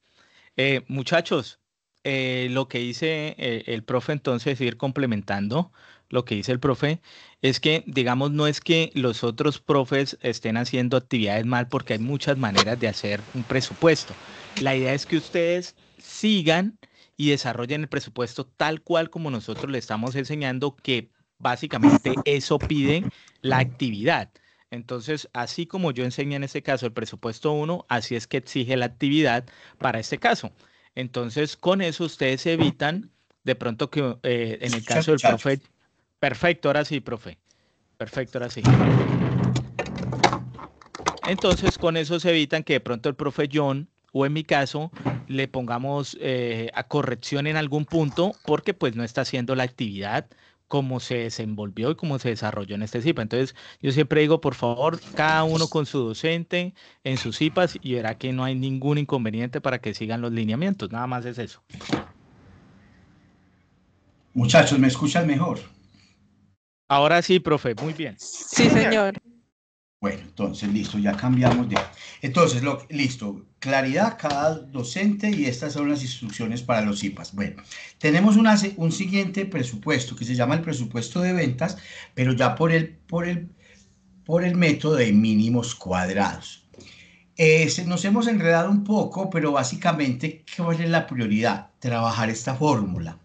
Muchachos, lo que dice el profe, entonces, ir complementando lo que dice el profe, es que, digamos, no es que los otros profes estén haciendo actividades mal, porque hay muchas maneras de hacer un presupuesto. La idea es que ustedes sigan y desarrollen el presupuesto tal cual como nosotros le estamos enseñando, que básicamente eso pide la actividad. Entonces, así como yo enseñé en este caso el presupuesto 1, así es que exige la actividad para este caso. Entonces, con eso ustedes evitan de pronto que en el caso del profe, perfecto, ahora sí, profe, perfecto, ahora sí. Entonces, con eso se evitan que de pronto el profe John, o en mi caso, le pongamos a corrección en algún punto, porque pues no está haciendo la actividad como se desenvolvió y como se desarrolló en este CIPA. Entonces, yo siempre digo, por favor, cada uno con su docente en sus CIPAs, y verá que no hay ningún inconveniente para que sigan los lineamientos. Nada más es eso. Muchachos, ¿me escuchan mejor? Ahora sí, profe, muy bien. Sí, señor. Bueno, entonces, listo, ya cambiamos de... Entonces, listo, claridad, cada docente, y estas son las instrucciones para los CIPAs. Bueno, tenemos un siguiente presupuesto que se llama el presupuesto de ventas, pero ya por el método de mínimos cuadrados. Nos hemos enredado un poco, pero básicamente, ¿cuál es la prioridad? Trabajar esta fórmula.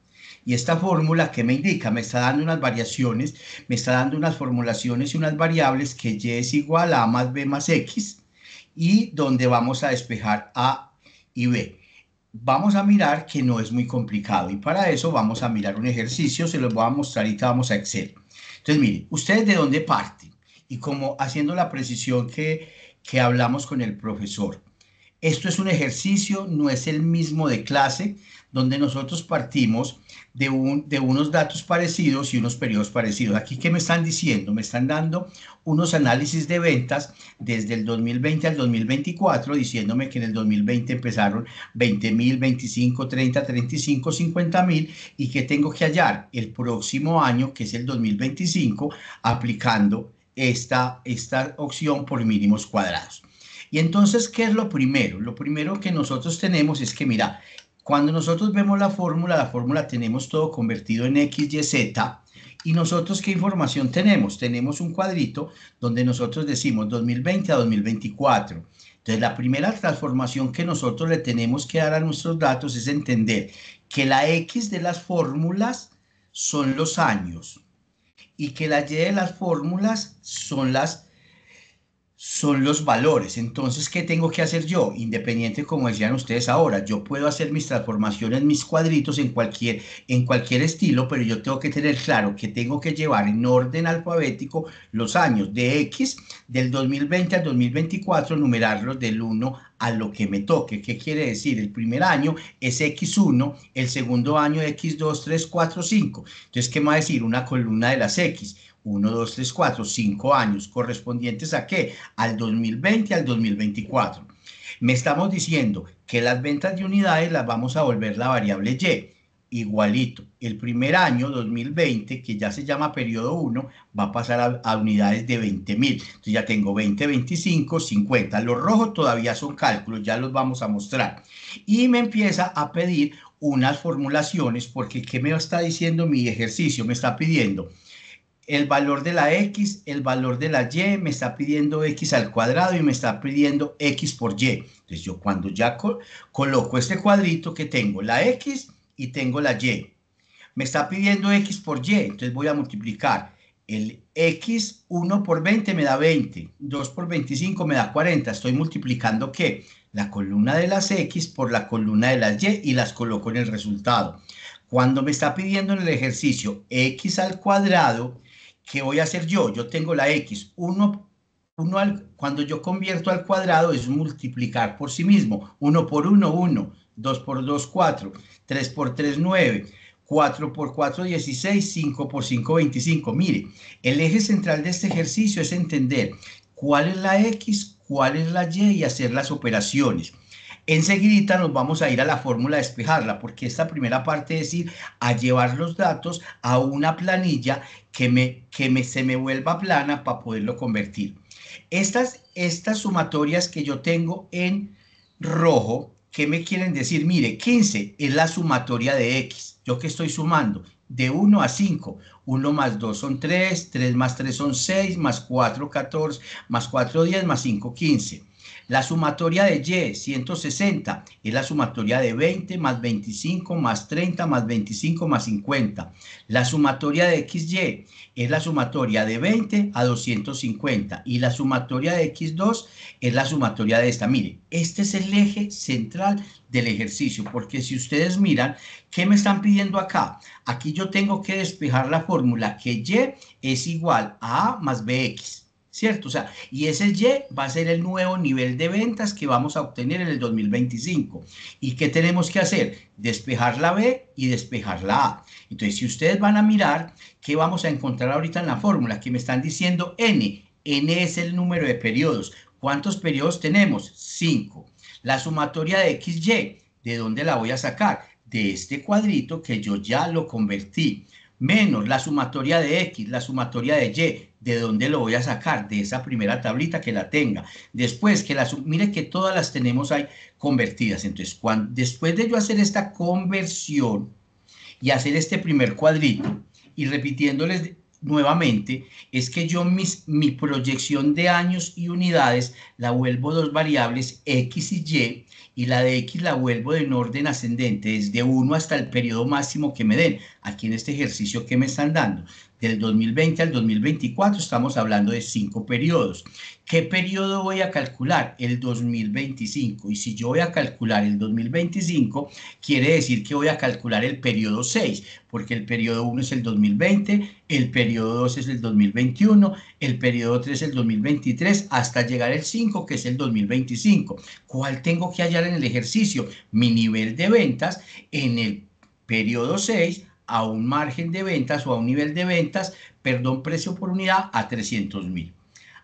Y esta fórmula, ¿qué me indica? Me está dando unas variaciones, me está dando unas formulaciones y unas variables que y es igual a más b más x, y donde vamos a despejar a y b. Vamos a mirar que no es muy complicado, y para eso vamos a mirar un ejercicio, se los voy a mostrar y vamos a Excel. Entonces, miren, ¿ustedes de dónde parten? Y como haciendo la precisión que hablamos con el profesor. Esto es un ejercicio, no es el mismo de clase, donde nosotros partimos de unos datos parecidos y unos periodos parecidos. Aquí, ¿qué me están diciendo? Me están dando unos análisis de ventas desde el 2020 al 2024, diciéndome que en el 2020 empezaron 20.000, 25, 30, 35, 50.000, y que tengo que hallar el próximo año, que es el 2025, aplicando esta opción por mínimos cuadrados. Y entonces, ¿qué es lo primero? Lo primero que nosotros tenemos es que, mira, cuando nosotros vemos la fórmula tenemos todo convertido en X, Y, Z. ¿Y nosotros qué información tenemos? Tenemos un cuadrito donde nosotros decimos 2020 a 2024. Entonces, la primera transformación que nosotros le tenemos que dar a nuestros datos es entender que la X de las fórmulas son los años y que la Y de las fórmulas son los valores. Entonces, ¿qué tengo que hacer yo? Independiente, como decían ustedes ahora, yo puedo hacer mis transformaciones, mis cuadritos en cualquier estilo, pero yo tengo que tener claro que tengo que llevar en orden alfabético los años de X del 2020 al 2024, numerarlos del 1 a lo que me toque. ¿Qué quiere decir? El primer año es X1, el segundo año X2, 3, 4, 5. Entonces, ¿qué me va a decir? Una columna de las X. 1, 2, 3, 4, 5 años, correspondientes a ¿qué? Al 2020, al 2024. Me estamos diciendo que las ventas de unidades las vamos a volver la variable Y. Igualito, el primer año, 2020, que ya se llama periodo 1, va a pasar a unidades de 20.000. Entonces ya tengo 20, 25, 50. Los rojos todavía son cálculos, ya los vamos a mostrar. Y me empieza a pedir unas formulaciones, porque ¿qué me está diciendo mi ejercicio? Me está pidiendo el valor de la X, el valor de la Y, me está pidiendo X al cuadrado y me está pidiendo X por Y. Entonces yo cuando ya coloco este cuadrito, que tengo la X y tengo la Y, me está pidiendo X por Y, entonces voy a multiplicar el X, 1 por 20 me da 20, 2 por 25 me da 40, estoy multiplicando ¿qué? La columna de las X por la columna de las Y y las coloco en el resultado. Cuando me está pidiendo en el ejercicio X al cuadrado, ¿qué voy a hacer yo? Yo tengo la X, 1 cuando yo convierto al cuadrado es multiplicar por sí mismo. 1 por 1, 1. 2 por 2, 4. 3 por 3, 9. 4 por 4, 16. 5 por 5, 25. Mire, el eje central de este ejercicio es entender cuál es la X, cuál es la Y y hacer las operaciones. Enseguida nos vamos a ir a la fórmula de despejarla, porque esta primera parte es ir a llevar los datos a una planilla que se me vuelva plana para poderlo convertir. Estas sumatorias que yo tengo en rojo, ¿qué me quieren decir? Mire, 15 es la sumatoria de X. ¿Yo qué estoy sumando? De 1 a 5. 1 más 2 son 3, 3 más 3 son 6, más 4, 14, más 4, 10, más 5, 15. La sumatoria de Y, 160, es la sumatoria de 20 más 25 más 30 más 25 más 50. La sumatoria de XY es la sumatoria de 20 a 250 y la sumatoria de X2 es la sumatoria de esta. Mire, este es el eje central del ejercicio, porque si ustedes miran, ¿qué me están pidiendo acá? Aquí yo tengo que despejar la fórmula que Y es igual a A más BX. ¿Cierto? O sea, y ese Y va a ser el nuevo nivel de ventas que vamos a obtener en el 2025. ¿Y qué tenemos que hacer? Despejar la B y despejar la A. Entonces, si ustedes van a mirar, ¿qué vamos a encontrar ahorita en la fórmula? Que me están diciendo N. N es el número de periodos. ¿Cuántos periodos tenemos? 5. La sumatoria de XY, ¿de dónde la voy a sacar? De este cuadrito que yo ya lo convertí. Menos la sumatoria de X, la sumatoria de Y, ¿de dónde lo voy a sacar? De esa primera tablita que la tenga. Después, mire que todas las tenemos ahí convertidas. Entonces, después de yo hacer esta conversión y hacer este primer cuadrito, y repitiéndoles nuevamente, es que yo mi proyección de años y unidades la vuelvo dos variables, X y Y la de X la vuelvo en orden ascendente, desde 1 hasta el periodo máximo que me den. Aquí en este ejercicio que me están dando, del 2020 al 2024, estamos hablando de 5 periodos. ¿Qué periodo voy a calcular? El 2025. Y si yo voy a calcular el 2025, quiere decir que voy a calcular el periodo 6, porque el periodo 1 es el 2020, el periodo 2 es el 2021, el periodo 3 es el 2023, hasta llegar el 5, que es el 2025. ¿Cuál tengo que hallar en el ejercicio? Mi nivel de ventas en el periodo 6 a un margen de ventas o a un nivel de ventas, perdón, precio por unidad a 300.000.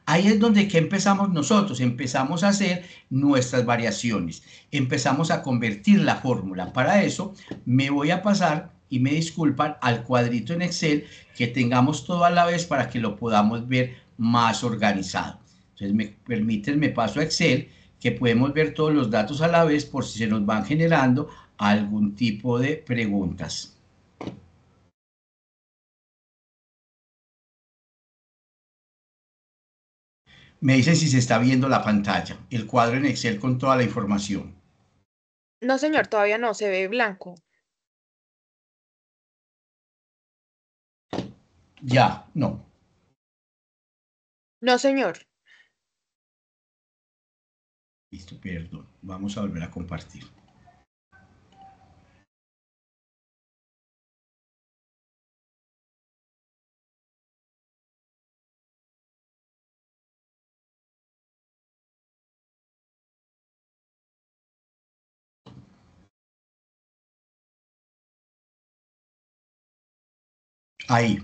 Ahí es donde que empezamos nosotros, empezamos a hacer nuestras variaciones, empezamos a convertir la fórmula. Para eso me voy a pasar, y me disculpan, al cuadrito en Excel, que tengamos todo a la vez para que lo podamos ver más organizado. Entonces me permiten, me paso a Excel, que podemos ver todos los datos a la vez por si se nos van generando algún tipo de preguntas. Me dicen si se está viendo la pantalla, el cuadro en Excel con toda la información. No, señor, todavía no, se ve blanco. Ya, no. No, señor. Listo, perdón. Vamos a volver a compartir. Ahí.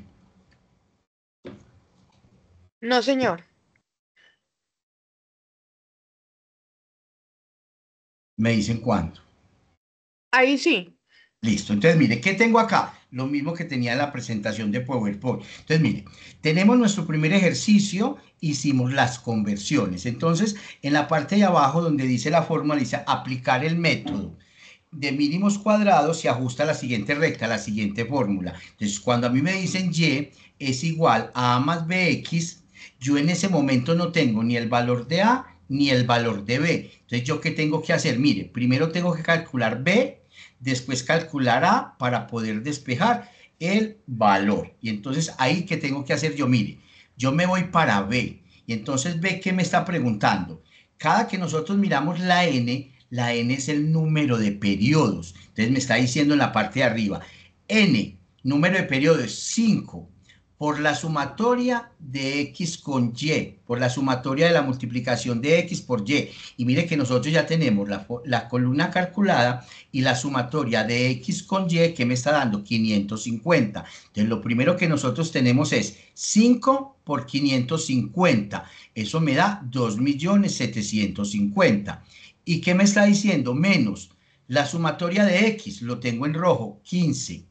No, señor. Me dicen cuándo. Ahí sí. Listo. Entonces, mire, ¿qué tengo acá? Lo mismo que tenía en la presentación de PowerPoint. Entonces, mire, tenemos nuestro primer ejercicio, hicimos las conversiones. Entonces, en la parte de abajo donde dice la fórmula, dice aplicar el método de mínimos cuadrados, se ajusta a la siguiente recta, a la siguiente fórmula. Entonces, cuando a mí me dicen Y es igual a A más BX, yo en ese momento no tengo ni el valor de A ni el valor de B. Entonces, ¿yo qué tengo que hacer? Mire, primero tengo que calcular B, después calcular A para poder despejar el valor. Y entonces, ahí, ¿qué tengo que hacer yo? Mire, yo me voy para B. Y entonces, B, ¿qué me está preguntando? Cada que nosotros miramos la N es el número de periodos. Entonces me está diciendo en la parte de arriba, N, número de periodos es 5 por la sumatoria de X con Y, por la sumatoria de la multiplicación de X por Y. Y mire que nosotros ya tenemos la columna calculada y la sumatoria de X con Y que me está dando 550. Entonces lo primero que nosotros tenemos es 5 por 550. Eso me da 2.750.000. ¿Y qué me está diciendo? Menos la sumatoria de X, lo tengo en rojo, 15.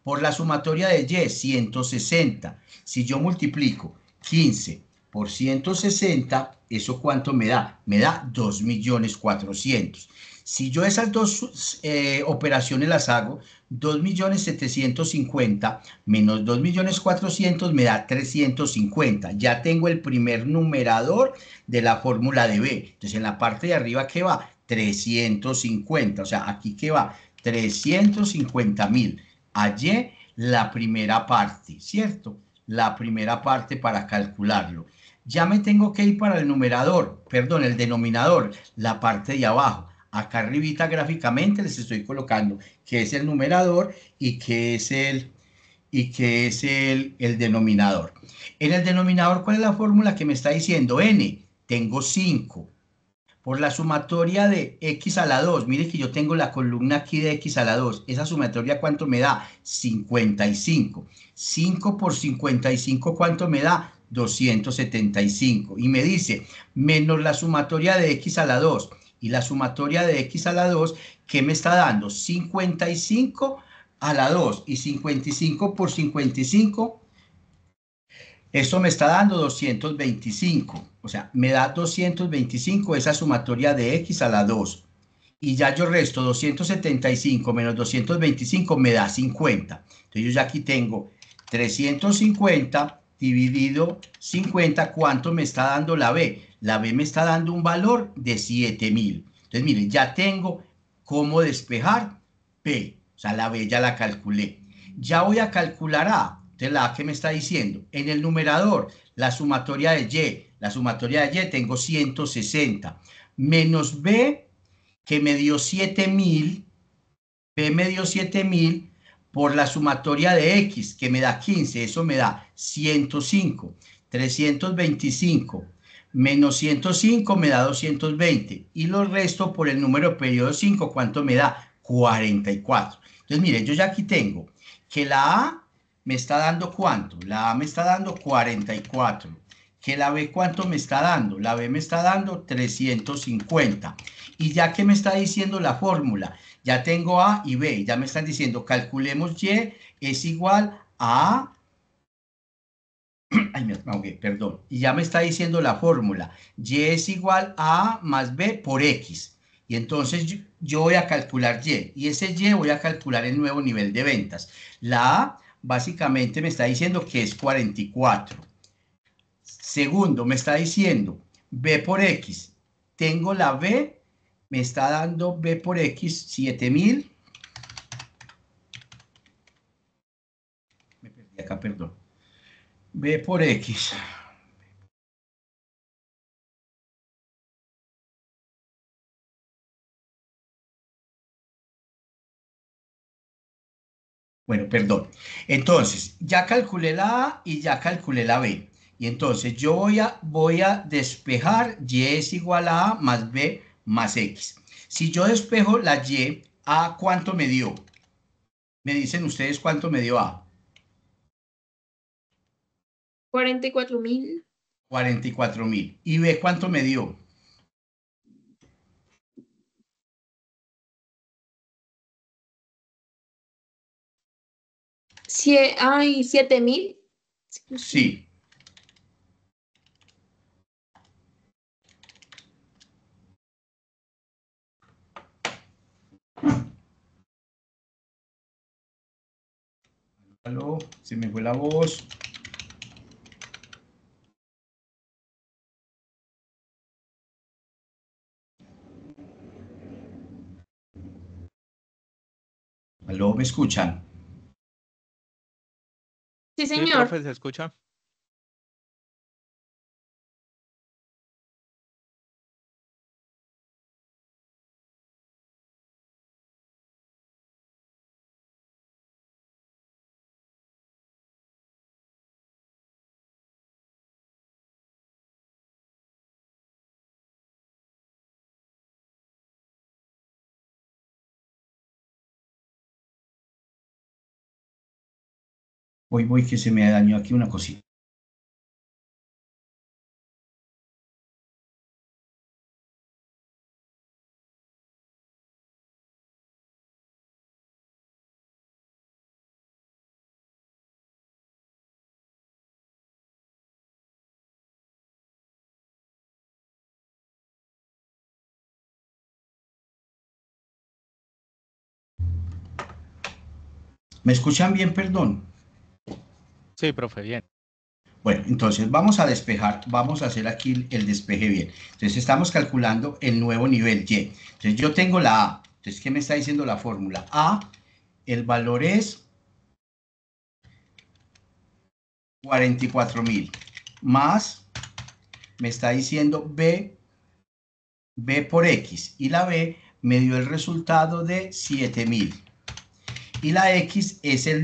Por la sumatoria de Y, 160. Si yo multiplico 15 por 160, ¿eso cuánto me da? Me da 2.400.000. Si yo esas dos operaciones las hago, 2.750.000 menos 2.400.000 me da 350. Ya tengo el primer numerador de la fórmula de B. Entonces, en la parte de arriba, ¿qué va? 350. O sea, aquí, ¿qué va? 350.000. Allí la primera parte, ¿cierto? La primera parte para calcularlo. Ya me tengo que ir para el numerador, perdón, el denominador, la parte de abajo. Acá arribita gráficamente les estoy colocando qué es el numerador y qué es el denominador. En el denominador, ¿cuál es la fórmula que me está diciendo? N, tengo 5. Por la sumatoria de X a la 2, mire que yo tengo la columna aquí de X a la 2, esa sumatoria ¿cuánto me da? 55. 5 por 55, ¿cuánto me da? 275. Y me dice, menos la sumatoria de X a la 2, y la sumatoria de X a la 2, ¿qué me está dando? 55 a la 2, y 55 por 55, esto me está dando 225, o sea, me da 225 esa sumatoria de X a la 2. Y ya yo resto 275 menos 225 me da 50. Entonces yo ya aquí tengo 350 dividido 50, ¿cuánto me está dando la B? La B me está dando un valor de 7.000. Entonces miren, ya tengo cómo despejar B, o sea, la B ya la calculé. Ya voy a calcular A. Entonces la A que me está diciendo, en el numerador, la sumatoria de Y, la sumatoria de Y tengo 160, menos B, que me dio 7.000, B me dio 7.000, por la sumatoria de X, que me da 15, eso me da 105, 325, menos 105 me da 220, y lo resto por el número periodo 5, ¿cuánto me da? 44. Entonces, miren, yo ya aquí tengo que la A me está dando ¿cuánto? La A me está dando 44. ¿Que la B cuánto me está dando? La B me está dando 350. Y ya que me está diciendo la fórmula, ya tengo A y B, ya me están diciendo, calculemos Y es igual a... Ay, me ahogué, perdón. Y ya me está diciendo la fórmula, Y es igual a A más B por X. Y entonces yo voy a calcular Y ese Y voy a calcular el nuevo nivel de ventas. La A básicamente me está diciendo que es 44. Segundo, me está diciendo B por X. Tengo la B, me está dando B por X 7.000. Me perdí acá, perdón. B por X. Bueno, perdón. Entonces, ya calculé la A y ya calculé la B. Y entonces yo voy a despejar Y es igual a A más B más X. Si yo despejo la Y, ¿A cuánto me dio? Me dicen ustedes cuánto me dio A. 44.000. 44.000. ¿Y B cuánto me dio? Ay, 7.000. Sí. Aló, se me fue la voz. Aló, ¿me escuchan? Sí, Sí, señor. profe, ¿se escucha? Voy que se me dañó aquí una cosita. ¿Me escuchan bien? Perdón. Sí, profe, bien. Bueno, entonces vamos a despejar, vamos a hacer aquí el despeje bien. Entonces estamos calculando el nuevo nivel Y. Entonces yo tengo la A. Entonces, ¿qué me está diciendo la fórmula? A, el valor es 44.000, más, me está diciendo B por X, y la B me dio el resultado de 7.000. Y la X es el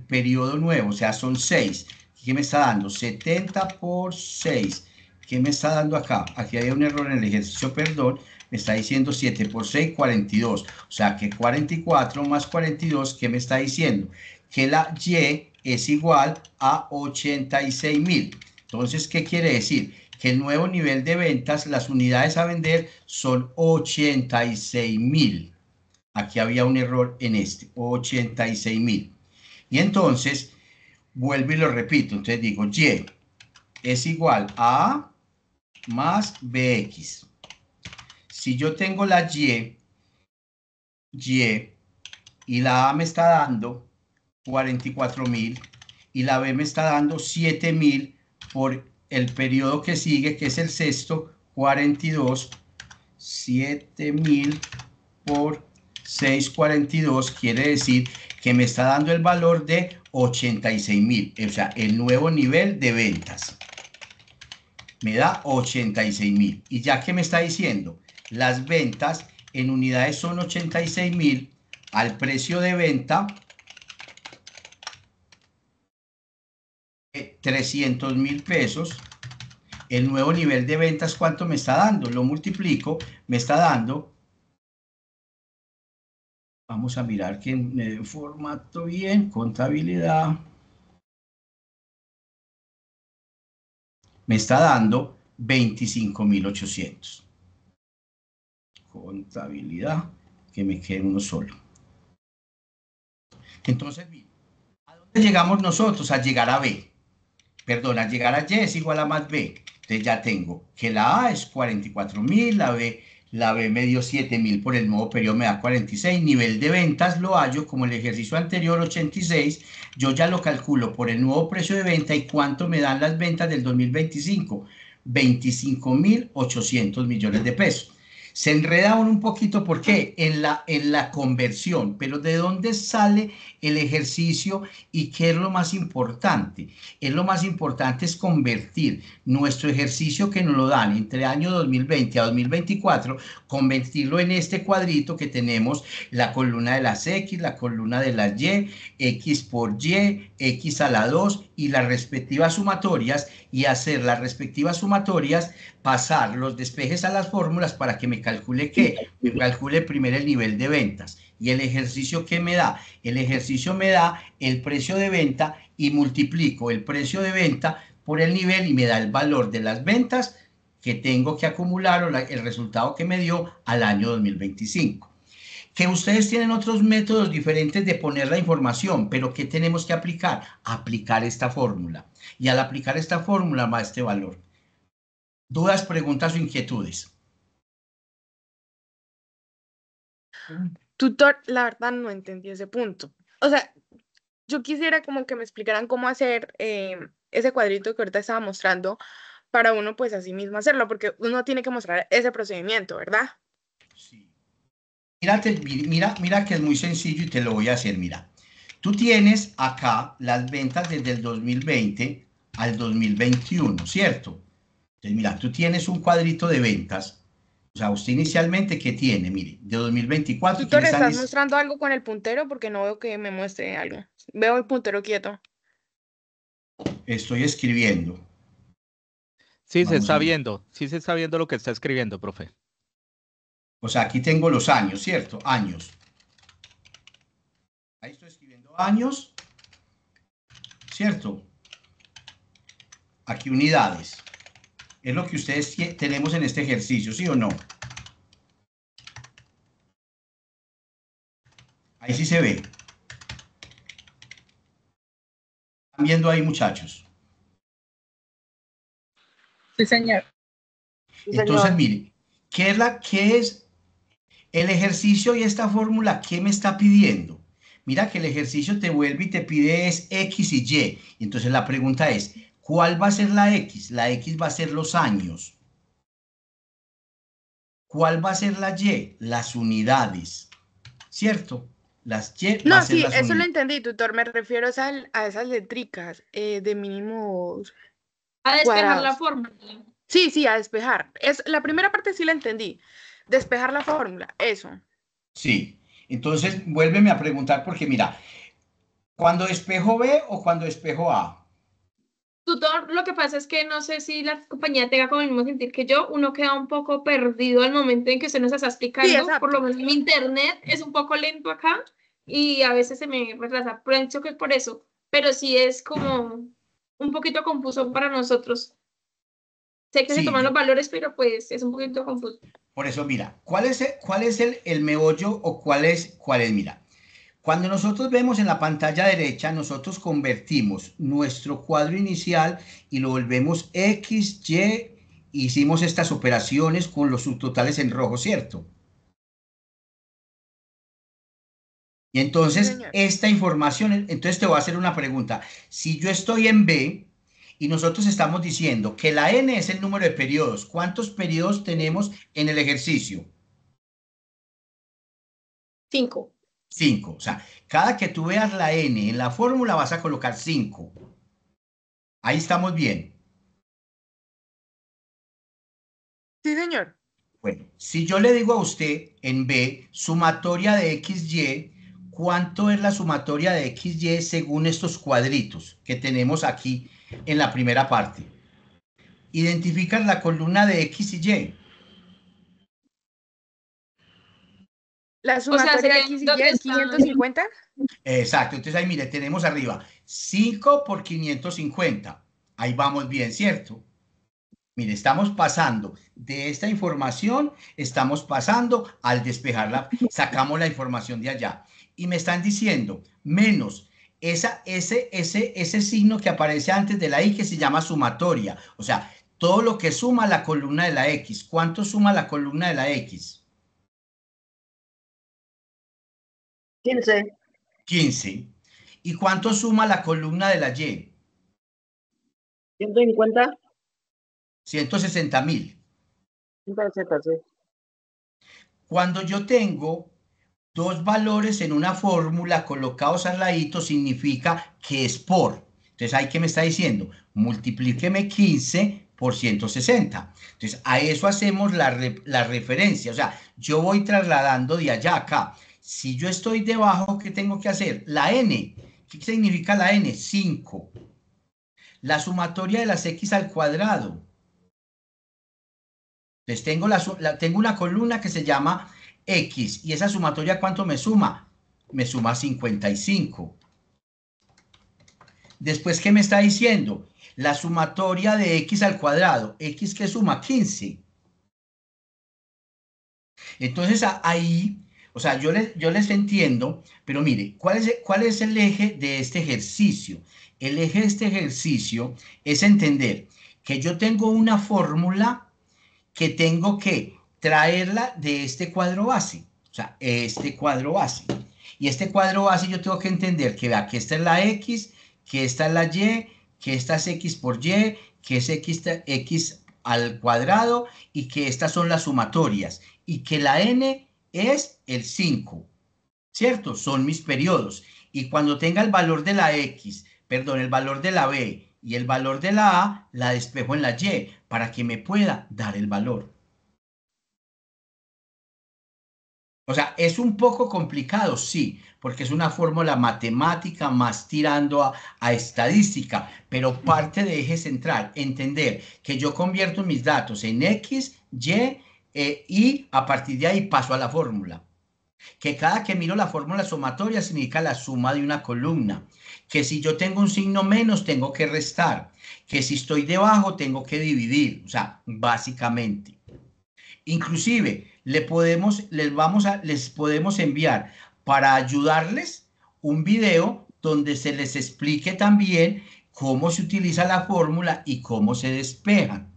periodo nuevo, o sea, son 6. ¿Qué me está dando? 70 por 6. ¿Qué me está dando acá? Aquí hay un error en el ejercicio, perdón. Me está diciendo 7 por 6, 42. O sea, que 44 más 42, ¿qué me está diciendo? Que la Y es igual a 86.000. Entonces, ¿qué quiere decir? Que el nuevo nivel de ventas, las unidades a vender son 86.000. Aquí había un error en 86.000. Y entonces, vuelvo y lo repito. Entonces digo, Y es igual a A más BX. Si yo tengo la Y y la A me está dando 44.000 y la B me está dando 7.000 por el periodo que sigue, que es el sexto, 42, 7.000 por 642 quiere decir que me está dando el valor de 86.000, o sea, el nuevo nivel de ventas. Me da 86.000. Y ya que me está diciendo, las ventas en unidades son 86.000 al precio de venta 300.000 pesos. El nuevo nivel de ventas, ¿cuánto me está dando? Lo multiplico, me está dando. Vamos a mirar que me dé formato bien, contabilidad. Me está dando 25.800. Contabilidad, que me quede uno solo. Entonces, ¿a dónde llegamos nosotros? A llegar a B. Perdón, a llegar a Y es igual a más B. Entonces ya tengo que la A es 44.000, la B me dio 7.000 por el nuevo periodo, me da 46. Nivel de ventas lo hallo como el ejercicio anterior, 86. Yo ya lo calculo por el nuevo precio de venta y cuánto me dan las ventas del 2025. 25.800 millones de pesos. Se enreda uno un poquito, ¿por qué? En la conversión, pero ¿de dónde sale el ejercicio y qué es lo más importante? Lo más importante es convertir nuestro ejercicio que nos lo dan entre año 2020 a 2024, convertirlo en este cuadrito que tenemos, la columna de las X, la columna de las Y, X por Y, X a la 2 y las respectivas sumatorias, y hacer las respectivas sumatorias, pasar los despejes a las fórmulas para que me calcule ¿qué? Me calcule primero el nivel de ventas. ¿Y el ejercicio qué me da? El ejercicio me da el precio de venta y multiplico el precio de venta por el nivel y me da el valor de las ventas que tengo que acumular o el resultado que me dio al año 2025. Que ustedes tienen otros métodos diferentes de poner la información, pero ¿qué tenemos que aplicar? Aplicar esta fórmula. Y al aplicar esta fórmula va este valor. ¿Dudas, preguntas o inquietudes? Tutor, la verdad no entendí ese punto. O sea, yo quisiera como que me explicaran cómo hacer ese cuadrito que ahorita estaba mostrando para uno pues así mismo hacerlo, porque uno tiene que mostrar ese procedimiento, ¿verdad? Sí. Mira que es muy sencillo y te lo voy a hacer, mira. Tú tienes acá las ventas desde el 2020 al 2021, ¿cierto? Entonces, mira, tú tienes un cuadrito de ventas. O sea, usted inicialmente, ¿qué tiene? Mire, de 2024, ¿qué Tutor, me están ¿estás diciendo? mostrando algo con el puntero? Porque no veo que me muestre algo. Veo el puntero quieto. Estoy escribiendo. Sí, Vamos a ver. sí se está viendo lo que está escribiendo, profe. O sea, aquí tengo los años, ¿cierto? Años. Ahí estoy escribiendo años. ¿cierto? Aquí unidades. Es lo que ustedes tenemos en este ejercicio, ¿sí o no? Ahí sí se ve. ¿Están viendo ahí, muchachos? Sí, señor. Sí, Entonces, señor. mire, ¿qué es el ejercicio y esta fórmula? ¿Qué me está pidiendo? Mira que el ejercicio te vuelve y te pide es X y Y. Entonces la pregunta es, ¿cuál va a ser la X? La X va a ser los años. ¿Cuál va a ser la Y? Las unidades, ¿cierto? Las Y va a No, ser sí, las eso lo unidades. entendí, tutor. Me refiero a esas letricas de mínimos A despejar la cuadrados. fórmula. Sí, sí, a despejar. La primera parte sí la entendí. Despejar la fórmula, eso. Sí. Entonces, vuélveme a preguntar porque mira, ¿cuando despejo B o cuando despejo A? Tutor, lo que pasa es que no sé si la compañía tenga como el mismo sentir que yo, uno queda un poco perdido al momento en que usted nos está Sí, explicando, por lo exacto. menos mi internet es un poco lento acá y a veces se me retrasa, pienso que es por eso, pero sí es como un poquito confuso para nosotros. Sé que se Sí, toman los valores, pero pues es un poquito confuso. por eso, mira, cuál es el meollo o cuál es? Mira, cuando nosotros vemos en la pantalla derecha, nosotros convertimos nuestro cuadro inicial y lo volvemos X, Y, hicimos estas operaciones con los subtotales en rojo, ¿cierto? Y Sí, entonces, señor. esta información, entonces te voy a hacer una pregunta. Si yo estoy en B y nosotros estamos diciendo que la N es el número de periodos, ¿cuántos periodos tenemos en el ejercicio? 5. 5. O sea, cada que tú veas la N en la fórmula vas a colocar 5. Ahí estamos bien. Sí, señor. Bueno, si yo le digo a usted en B, sumatoria de XY, ¿cuánto es la sumatoria de XY según estos cuadritos que tenemos aquí en la primera parte? Identifican la columna de X y Y. La O sea, sumatoria de sería X y Y donde es están 550. Exacto, entonces ahí mire, tenemos arriba 5 por 550. Ahí vamos bien, ¿cierto? Mire, estamos pasando de esta información, estamos pasando al despejarla, sacamos la información de allá. Y me están diciendo, menos ese signo que aparece antes de la I que se llama sumatoria. O sea, todo lo que suma la columna de la X. ¿Cuánto suma la columna de la X? 15. 15. ¿Y cuánto suma la columna de la Y? 150. 160.000. Sí. Cuando yo tengo dos valores en una fórmula colocados al ladito, significa que es por. Entonces, ¿ahí qué me está diciendo? Multiplíqueme 15 por 160. Entonces, a eso hacemos la referencia. O sea, yo voy trasladando de allá a acá. Si yo estoy debajo, ¿qué tengo que hacer? La n. ¿Qué significa la n? 5. La sumatoria de las x al cuadrado. Entonces tengo una columna que se llama X y esa sumatoria ¿cuánto me suma? Me suma 55. Después, ¿qué me está diciendo? La sumatoria de X al cuadrado. X que suma 15. Entonces ahí, o sea, yo les entiendo, pero mire, ¿cuál es el eje de este ejercicio? El eje de este ejercicio es entender que yo tengo una fórmula que tengo que traerla de este cuadro base, o sea, este cuadro base. Y este cuadro base yo tengo que entender que vea que esta es la X, que esta es la Y, que esta es X por Y, que es X al cuadrado y que estas son las sumatorias y que la N es el 5, ¿cierto? Son mis periodos. Y cuando tenga el valor de la X, perdón, el valor de la B y el valor de la A, la despejo en la Y para que me pueda dar el valor. O sea, es un poco complicado, sí, porque es una fórmula matemática más tirando a estadística, pero parte de eje central, entender que yo convierto mis datos en X, Y, y a partir de ahí paso a la fórmula. Que cada que miro la fórmula sumatoria significa la suma de una columna, que si yo tengo un signo menos tengo que restar, que si estoy debajo tengo que dividir, o sea, básicamente. Inclusive les podemos enviar para ayudarles un video donde se les explique también cómo se utiliza la fórmula y cómo se despejan.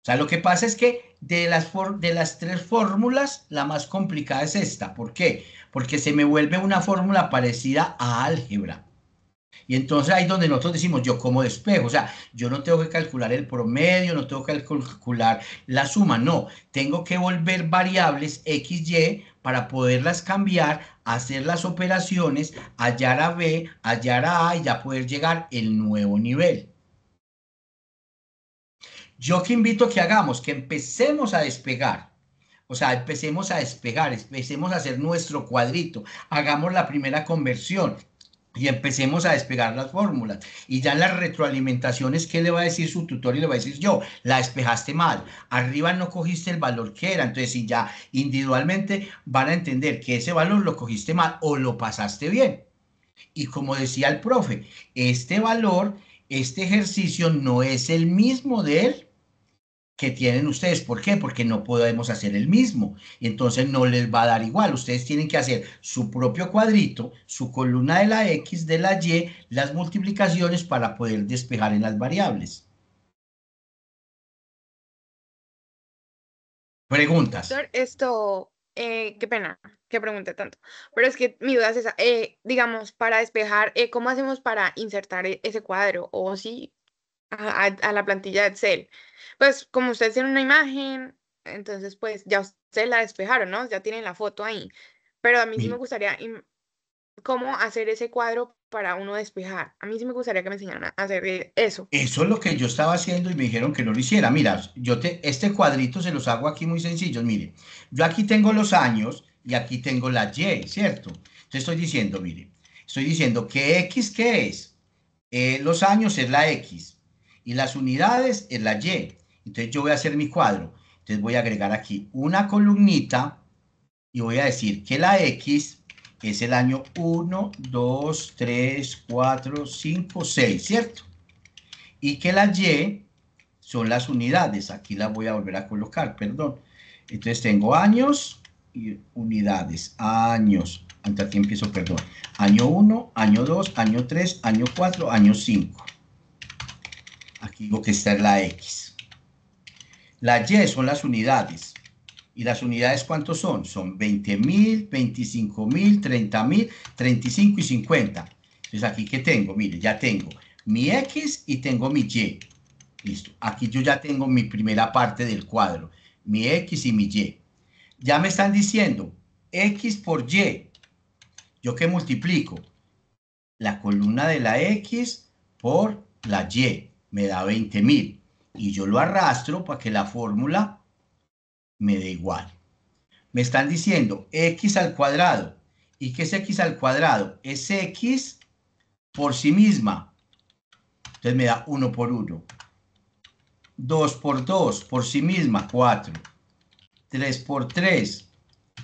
O sea, lo que pasa es que de las tres fórmulas, la más complicada es esta. ¿Por qué? Porque se me vuelve una fórmula parecida a álgebra. Y entonces ahí es donde nosotros decimos, yo como despejo, o sea, yo no tengo que calcular el promedio, no tengo que calcular la suma, no, tengo que volver variables X, Y para poderlas cambiar, hacer las operaciones, hallar a B, hallar a A y ya poder llegar el nuevo nivel. Yo que invito a que hagamos, que empecemos a despegar. O sea, empecemos a despegar, empecemos a hacer nuestro cuadrito, hagamos la primera conversión y empecemos a despegar las fórmulas. Y ya en las retroalimentaciones, ¿qué le va a decir su tutor? Y le va a decir yo, la despejaste mal, arriba no cogiste el valor que era. Entonces, si ya individualmente van a entender que ese valor lo cogiste mal o lo pasaste bien. Y como decía el profe, este valor, este ejercicio no es el mismo de él que tienen ustedes. ¿Por qué? Porque no podemos hacer el mismo. Entonces no les va a dar igual. Ustedes tienen que hacer su propio cuadrito, su columna de la X, de la Y, las multiplicaciones para poder despejar en las variables. Preguntas. Doctor, qué pena que pregunte tanto, pero es que mi duda es esa, digamos, para despejar, ¿cómo hacemos para insertar ese cuadro? O sí, a la plantilla de Excel. Pues como ustedes tienen una imagen, entonces pues ya ustedes la despejaron, ¿no? Ya tienen la foto ahí. Pero a mí sí me Mire, gustaría cómo hacer ese cuadro para uno despejar. A mí sí me gustaría que me enseñaran a hacer eso. eso es lo que yo estaba haciendo y me dijeron que no lo hiciera. Mira, este cuadrito se los hago aquí muy sencillos. Mire, yo aquí tengo los años y aquí tengo la Y, ¿cierto? Entonces estoy diciendo, mire, estoy diciendo que X, ¿qué es? Los años es la X y las unidades es la Y. Entonces yo voy a hacer mi cuadro. Entonces voy a agregar aquí una columnita y voy a decir que la X es el año 1, 2, 3, 4, 5, 6, ¿cierto? Y que la Y son las unidades. Aquí la voy a volver a colocar, perdón. Entonces tengo años y unidades. Años. Hasta aquí empiezo, perdón. Año 1, año 2, año 3, año 4, año 5. Aquí digo que esta es la X. La Y son las unidades. ¿Y las unidades cuántos son? Son 20.000, 25.000, 30.000, 35 y 50. Entonces aquí ¿qué tengo? Mire, ya tengo mi X y tengo mi Y. Listo. Aquí yo ya tengo mi primera parte del cuadro. Mi X y mi Y. Ya me están diciendo X por Y. ¿Yo qué multiplico? La columna de la X por la Y. Me da 20.000. Y yo lo arrastro para que la fórmula me dé igual. Me están diciendo X al cuadrado. ¿Y qué es X al cuadrado? Es X por sí misma. Entonces me da 1 por 1. 2 por 2 por sí misma, 4. 3 por 3,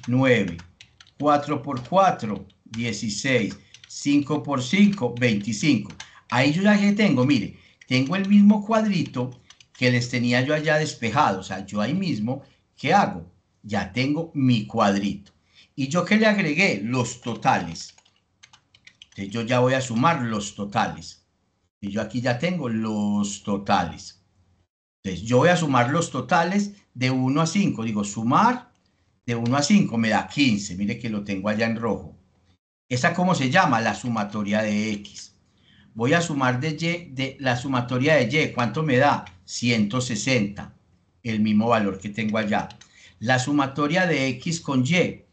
9. 4 por 4, 16. 5 por 5, 25. Ahí yo ya tengo, mire, tengo el mismo cuadrito que les tenía yo allá despejado. O sea, yo ahí mismo, ¿qué hago? Ya tengo mi cuadrito. ¿Y yo qué le agregué? Los totales. Entonces yo ya voy a sumar los totales. Y yo aquí ya tengo los totales. Entonces yo voy a sumar los totales de 1 a 5. Digo, sumar de 1 a 5 me da 15. Mire que lo tengo allá en rojo. ¿Esa cómo se llama? La sumatoria de X. Voy a sumar de la sumatoria de Y. ¿Cuánto me da? 160. El mismo valor que tengo allá. La sumatoria de X con Y.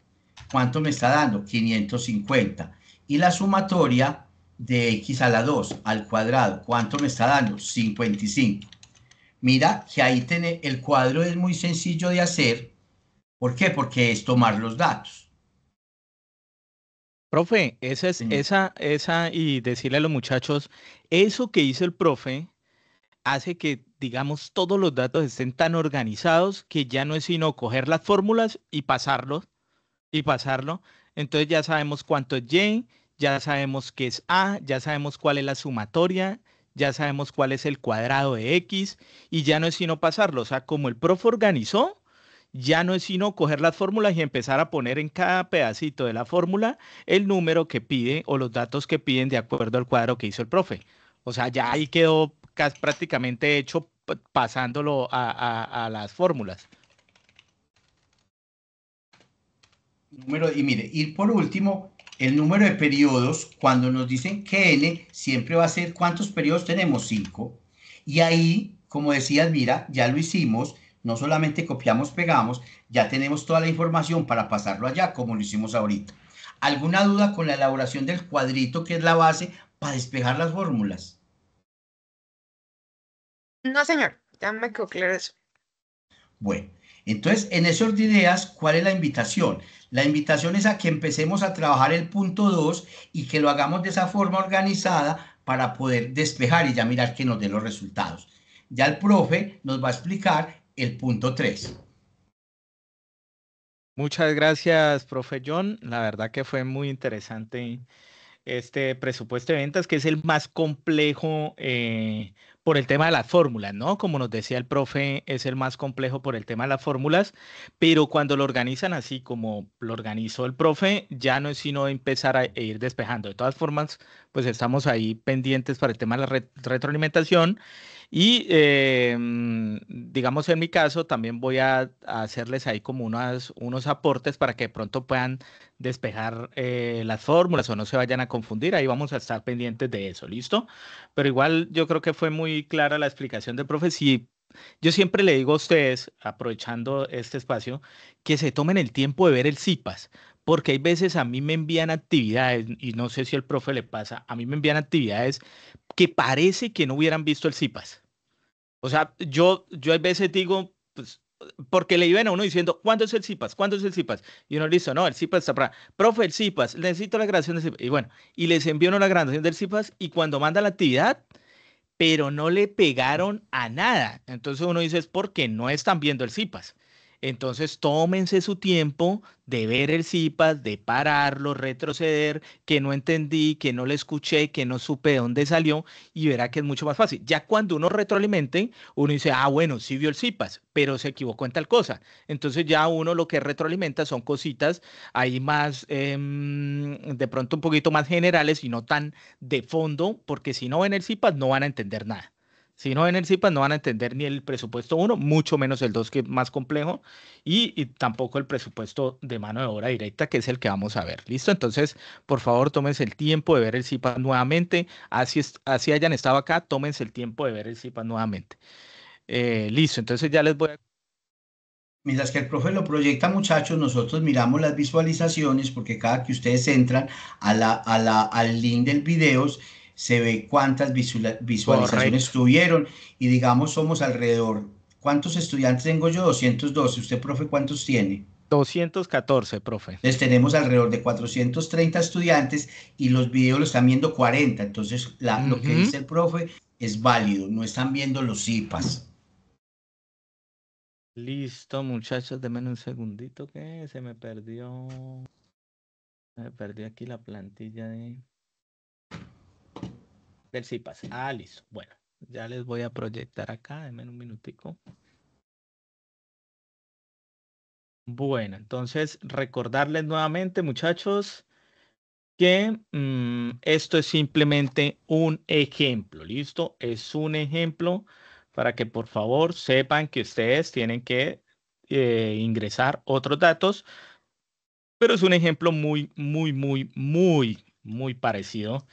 ¿Cuánto me está dando? 550. Y la sumatoria de X a la 2 al cuadrado. ¿Cuánto me está dando? 55. Mira que ahí el cuadro es muy sencillo de hacer. ¿Por qué? Porque es tomar los datos. Profe, esa y decirle a los muchachos, eso que hizo el profe hace que, digamos, todos los datos estén tan organizados que ya no es sino coger las fórmulas y pasarlos y pasarlo. Entonces ya sabemos cuánto es Y, ya sabemos qué es A, ya sabemos cuál es la sumatoria, ya sabemos cuál es el cuadrado de X y ya no es sino pasarlo. O sea, como el profe organizó, ya no es sino coger las fórmulas y empezar a poner en cada pedacito de la fórmula el número que pide o los datos que piden de acuerdo al cuadro que hizo el profe. O sea, ya ahí quedó prácticamente hecho pasándolo a las fórmulas. Y mire, y por último, el número de periodos, cuando nos dicen que n siempre va a ser, ¿cuántos periodos tenemos? 5. Y ahí, como decías, mira, ya lo hicimos, no solamente copiamos, pegamos, ya tenemos toda la información para pasarlo allá, como lo hicimos ahorita. ¿Alguna duda con la elaboración del cuadrito, que es la base para despejar las fórmulas? No, señor, ya me quedó claro eso. Bueno, entonces, en ese orden de ideas, ¿cuál es la invitación? La invitación es a que empecemos a trabajar el punto 2 y que lo hagamos de esa forma organizada para poder despejar y ya mirar que nos dé los resultados. Ya el profe nos va a explicar el punto 3. Muchas gracias, profe John. La verdad que fue muy interesante este presupuesto de ventas, que es el más complejo por el tema de las fórmulas, ¿no? Como nos decía el profe, es el más complejo por el tema de las fórmulas, pero cuando lo organizan así como lo organizó el profe, ya no es sino empezar a ir despejando. De todas formas, pues estamos ahí pendientes para el tema de la retroalimentación. Y digamos en mi caso, también voy a hacerles ahí como unos aportes para que de pronto puedan despejar las fórmulas o no se vayan a confundir. Ahí vamos a estar pendientes de eso, ¿listo? Pero igual yo creo que fue muy clara la explicación del profe. Sí, yo siempre le digo a ustedes, aprovechando este espacio, que se tomen el tiempo de ver el CIPAS, porque hay veces a mí me envían actividades, y no sé si al profe le pasa, a mí me envían actividades que parece que no hubieran visto el CIPAS. O sea, yo a veces digo, pues, porque le iban a uno diciendo, ¿cuándo es el CIPAS? ¿Cuándo es el CIPAS? Y uno listo, no, el CIPAS está para, profe, el CIPAS, necesito la grabación del CIPAS. Y bueno, y les envío uno la grabación del CIPAS y cuando manda la actividad, pero no le pegaron a nada. Entonces uno dice, es porque no están viendo el CIPAS. Entonces tómense su tiempo de ver el CIPAS, de pararlo, retroceder, que no entendí, que no le escuché, que no supe de dónde salió y verá que es mucho más fácil. Ya cuando uno retroalimente, uno dice, ah, bueno, sí vio el CIPAS, pero se equivocó en tal cosa. Entonces ya uno lo que retroalimenta son cositas ahí más, de pronto un poquito más generales y no tan de fondo, porque si no ven el CIPAS no van a entender nada. Si no ven el CIPAS no van a entender ni el presupuesto 1, mucho menos el 2, que es más complejo, y tampoco el presupuesto de mano de obra directa, que es el que vamos a ver. ¿Listo? Entonces, por favor, tómense el tiempo de ver el CIPAS nuevamente. Así hayan estado acá, tómense el tiempo de ver el CIPAS nuevamente. Listo, entonces ya les voy a... Mientras que el profe lo proyecta, muchachos, nosotros miramos las visualizaciones, porque cada que ustedes entran al link del video, se ve cuántas visualizaciones Correcto. tuvieron y digamos somos alrededor. ¿Cuántos estudiantes tengo yo? 212. ¿Usted, profe, cuántos tiene? 214, profe. Entonces tenemos alrededor de 430 estudiantes y los videos lo están viendo 40. Entonces lo que dice el profe es válido, no están viendo los CIPAS. Listo, muchachos, denme un segundito que se me perdió. Me perdí aquí la plantilla del CIPAS. Ah, listo. Bueno, ya les voy a proyectar acá. Denme un minutico. Bueno, entonces recordarles nuevamente, muchachos, que esto es simplemente un ejemplo, ¿listo? Es un ejemplo para que por favor sepan que ustedes tienen que ingresar otros datos, pero es un ejemplo muy parecido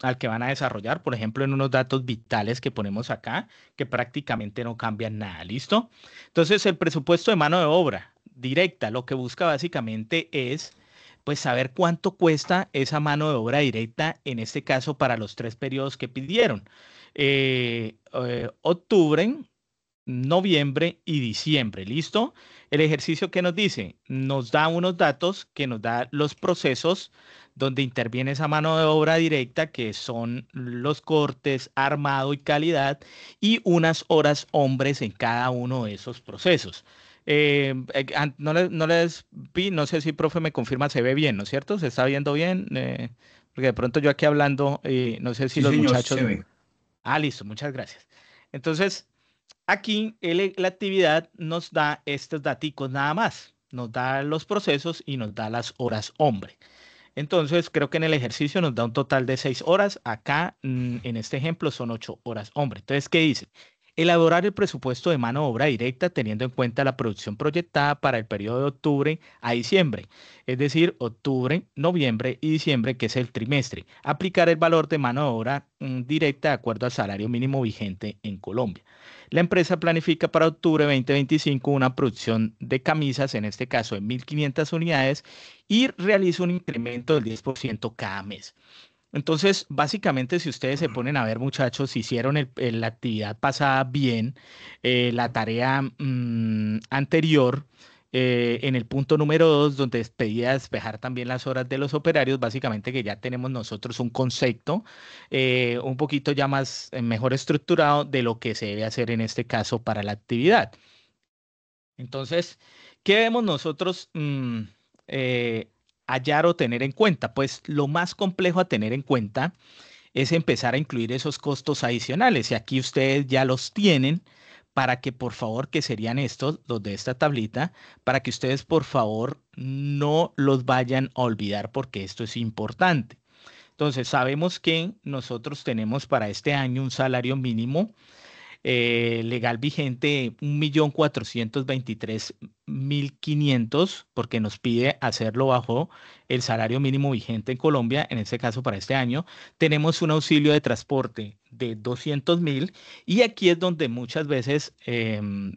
al que van a desarrollar, por ejemplo, en unos datos vitales que ponemos acá, que prácticamente no cambian nada, ¿listo? Entonces, el presupuesto de mano de obra directa lo que busca básicamente es, pues, saber cuánto cuesta esa mano de obra directa, en este caso, para los 3 periodos que pidieron. Octubre, noviembre y diciembre, ¿listo? El ejercicio que nos dice, nos da unos datos que nos da los procesos donde interviene esa mano de obra directa, que son los cortes, armado y calidad, y unas horas hombres en cada uno de esos procesos. No les vi, no sé si profe me confirma, se ve bien, ¿no es cierto? ¿Se está viendo bien? Porque de pronto yo aquí hablando, no sé si Sí, los señor, muchachos... se ve. Ah, listo, muchas gracias. Entonces, aquí la actividad nos da estos daticos nada más. Nos da los procesos y nos da las horas hombre. Entonces, creo que en el ejercicio nos da un total de 6 horas. Acá, en este ejemplo, son 8 horas hombre. Entonces, ¿qué dice? Elaborar el presupuesto de mano de obra directa teniendo en cuenta la producción proyectada para el periodo de octubre a diciembre, es decir, octubre, noviembre y diciembre, que es el trimestre. Aplicar el valor de mano de obra directa de acuerdo al salario mínimo vigente en Colombia. La empresa planifica para octubre 2025 una producción de camisas, en este caso de 1.500 unidades, y realiza un incremento del 10% cada mes. Entonces, básicamente, si ustedes se ponen a ver, muchachos, hicieron la actividad pasada bien, la tarea anterior, en el punto número 2, donde pedía despejar también las horas de los operarios, básicamente que ya tenemos nosotros un concepto un poquito ya más, mejor estructurado de lo que se debe hacer en este caso para la actividad. Entonces, ¿qué debemos nosotros hallar o tener en cuenta? Pues lo más complejo a tener en cuenta es empezar a incluir esos costos adicionales. Y aquí ustedes ya los tienen para que por favor, que serían estos, los de esta tablita, para que ustedes por favor no los vayan a olvidar porque esto es importante. Entonces, sabemos que nosotros tenemos para este año un salario mínimo legal vigente 1.423.500 porque nos pide hacerlo bajo el salario mínimo vigente en Colombia, en este caso para este año. Tenemos un auxilio de transporte de 200.000 y aquí es donde muchas veces,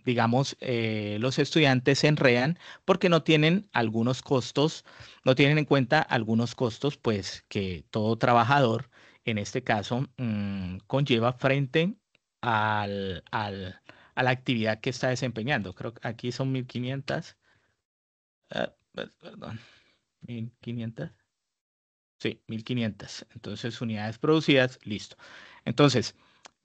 digamos, los estudiantes se enredan porque no tienen algunos costos, no tienen en cuenta algunos costos, pues que todo trabajador, en este caso, conlleva frente a la actividad que está desempeñando. Creo que aquí son 1.500. Perdón, 1.500. Sí, 1.500. Entonces, unidades producidas, listo. Entonces,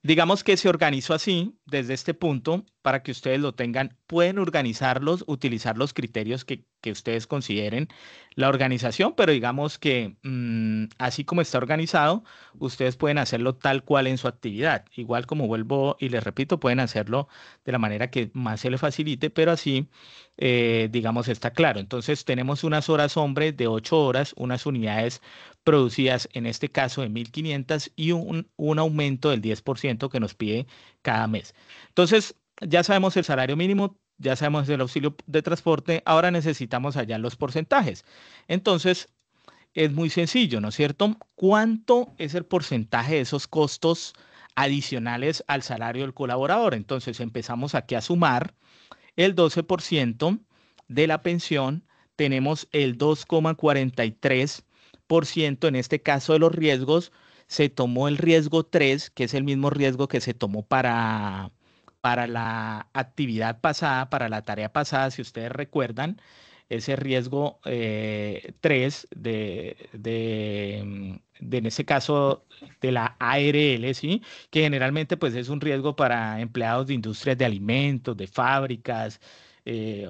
digamos que se organizó así desde este punto para que ustedes lo tengan. Pueden organizarlos, utilizar los criterios que ustedes consideren la organización, pero digamos que así como está organizado, ustedes pueden hacerlo tal cual en su actividad. Igual como vuelvo y les repito, pueden hacerlo de la manera que más se les facilite, pero así, digamos, está claro. Entonces tenemos unas horas hombre de 8 horas, unas unidades producidas en este caso de 1.500 y un aumento del 10% que nos pide cada mes. Entonces, ya sabemos el salario mínimo, ya sabemos el auxilio de transporte, ahora necesitamos hallar los porcentajes. Entonces, es muy sencillo, ¿no es cierto? ¿Cuánto es el porcentaje de esos costos adicionales al salario del colaborador? Entonces, empezamos aquí a sumar el 12% de la pensión, tenemos el 2,43%, en este caso de los riesgos, se tomó el riesgo 3, que es el mismo riesgo que se tomó para la actividad pasada, para la tarea pasada, si ustedes recuerdan, ese riesgo 3 en este caso de la ARL, ¿sí? Que generalmente pues es un riesgo para empleados de industrias de alimentos, de fábricas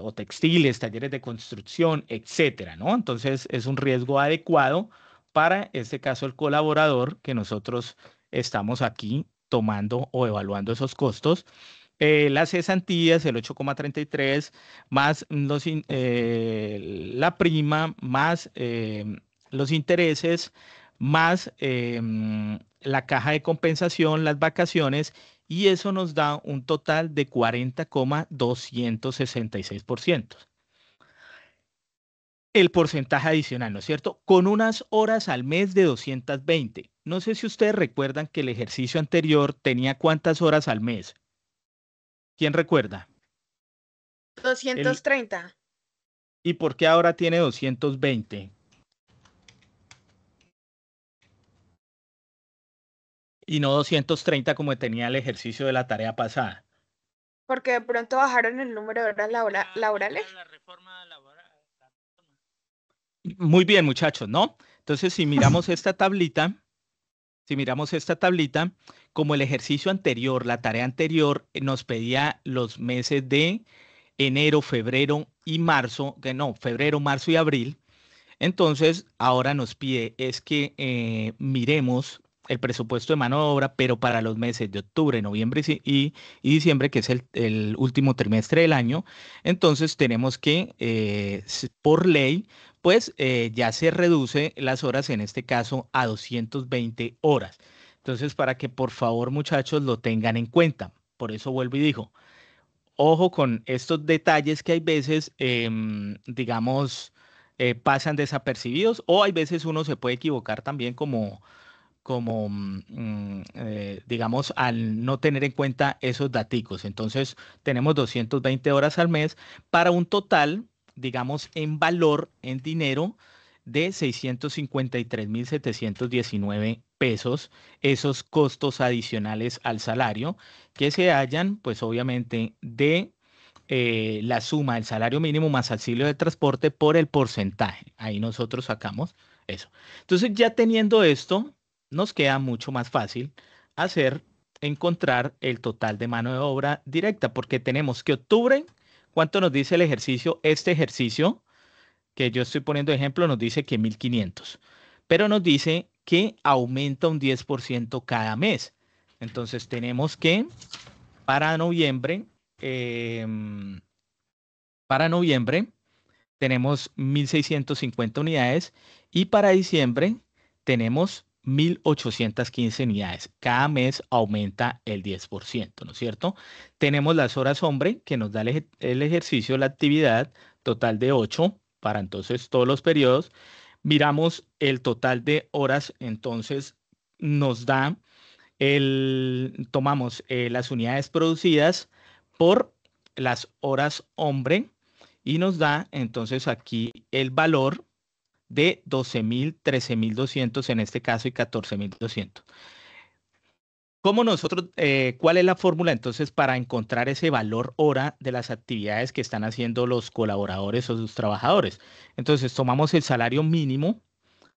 o textiles, talleres de construcción, etcétera, ¿no? Entonces es un riesgo adecuado para este caso el colaborador que nosotros estamos aquí tomando o evaluando esos costos. Las cesantías, el 8,33, más la prima, más los intereses, más la caja de compensación, las vacaciones, y eso nos da un total de 40,266%. El porcentaje adicional, ¿no es cierto? Con unas horas al mes de 220. No sé si ustedes recuerdan que el ejercicio anterior tenía cuántas horas al mes. ¿Quién recuerda? 230. ¿Y por qué ahora tiene 220? Y no 230 como tenía el ejercicio de la tarea pasada. Porque de pronto bajaron el número de horas laborales. Muy bien, muchachos, ¿no? Entonces, si miramos esta tablita, como el ejercicio anterior, la tarea anterior nos pedía los meses de enero, febrero y marzo, que no, febrero, marzo y abril. Entonces, ahora nos pide es que miremos el presupuesto de mano de obra, pero para los meses de octubre, noviembre y diciembre, que es el último trimestre del año. Entonces, tenemos que, por ley, pues ya se reduce las horas, en este caso, a 220 horas. Entonces, para que por favor, muchachos, lo tengan en cuenta. Por eso vuelvo y digo, ojo con estos detalles que hay veces, digamos, pasan desapercibidos, o hay veces uno se puede equivocar también digamos, al no tener en cuenta esos daticos. Entonces, tenemos 220 horas al mes para un total, digamos, en valor, en dinero, de 653.719 pesos, esos costos adicionales al salario que se hallan, pues obviamente, de la suma del salario mínimo más auxilio de transporte por el porcentaje. Ahí nosotros sacamos eso. Entonces, ya teniendo esto, nos queda mucho más fácil encontrar el total de mano de obra directa, porque tenemos que octubre, ¿cuánto nos dice el ejercicio? Este ejercicio que yo estoy poniendo de ejemplo nos dice que 1.500, pero nos dice que aumenta un 10% cada mes. Entonces tenemos que para noviembre, em, para noviembre tenemos 1.650 unidades y para diciembre tenemos 1.815 unidades. Cada mes aumenta el 10%, ¿no es cierto? Tenemos las horas hombre que nos da el ejercicio, la actividad total de 8 para entonces todos los periodos. Miramos el total de horas, entonces nos da tomamos las unidades producidas por las horas hombre y nos da entonces aquí el valor de 12.000, 13.200 en este caso y 14.200. ¿Cómo nosotros, cuál es la fórmula entonces para encontrar ese valor hora de las actividades que están haciendo los colaboradores o sus trabajadores? Entonces tomamos el salario mínimo,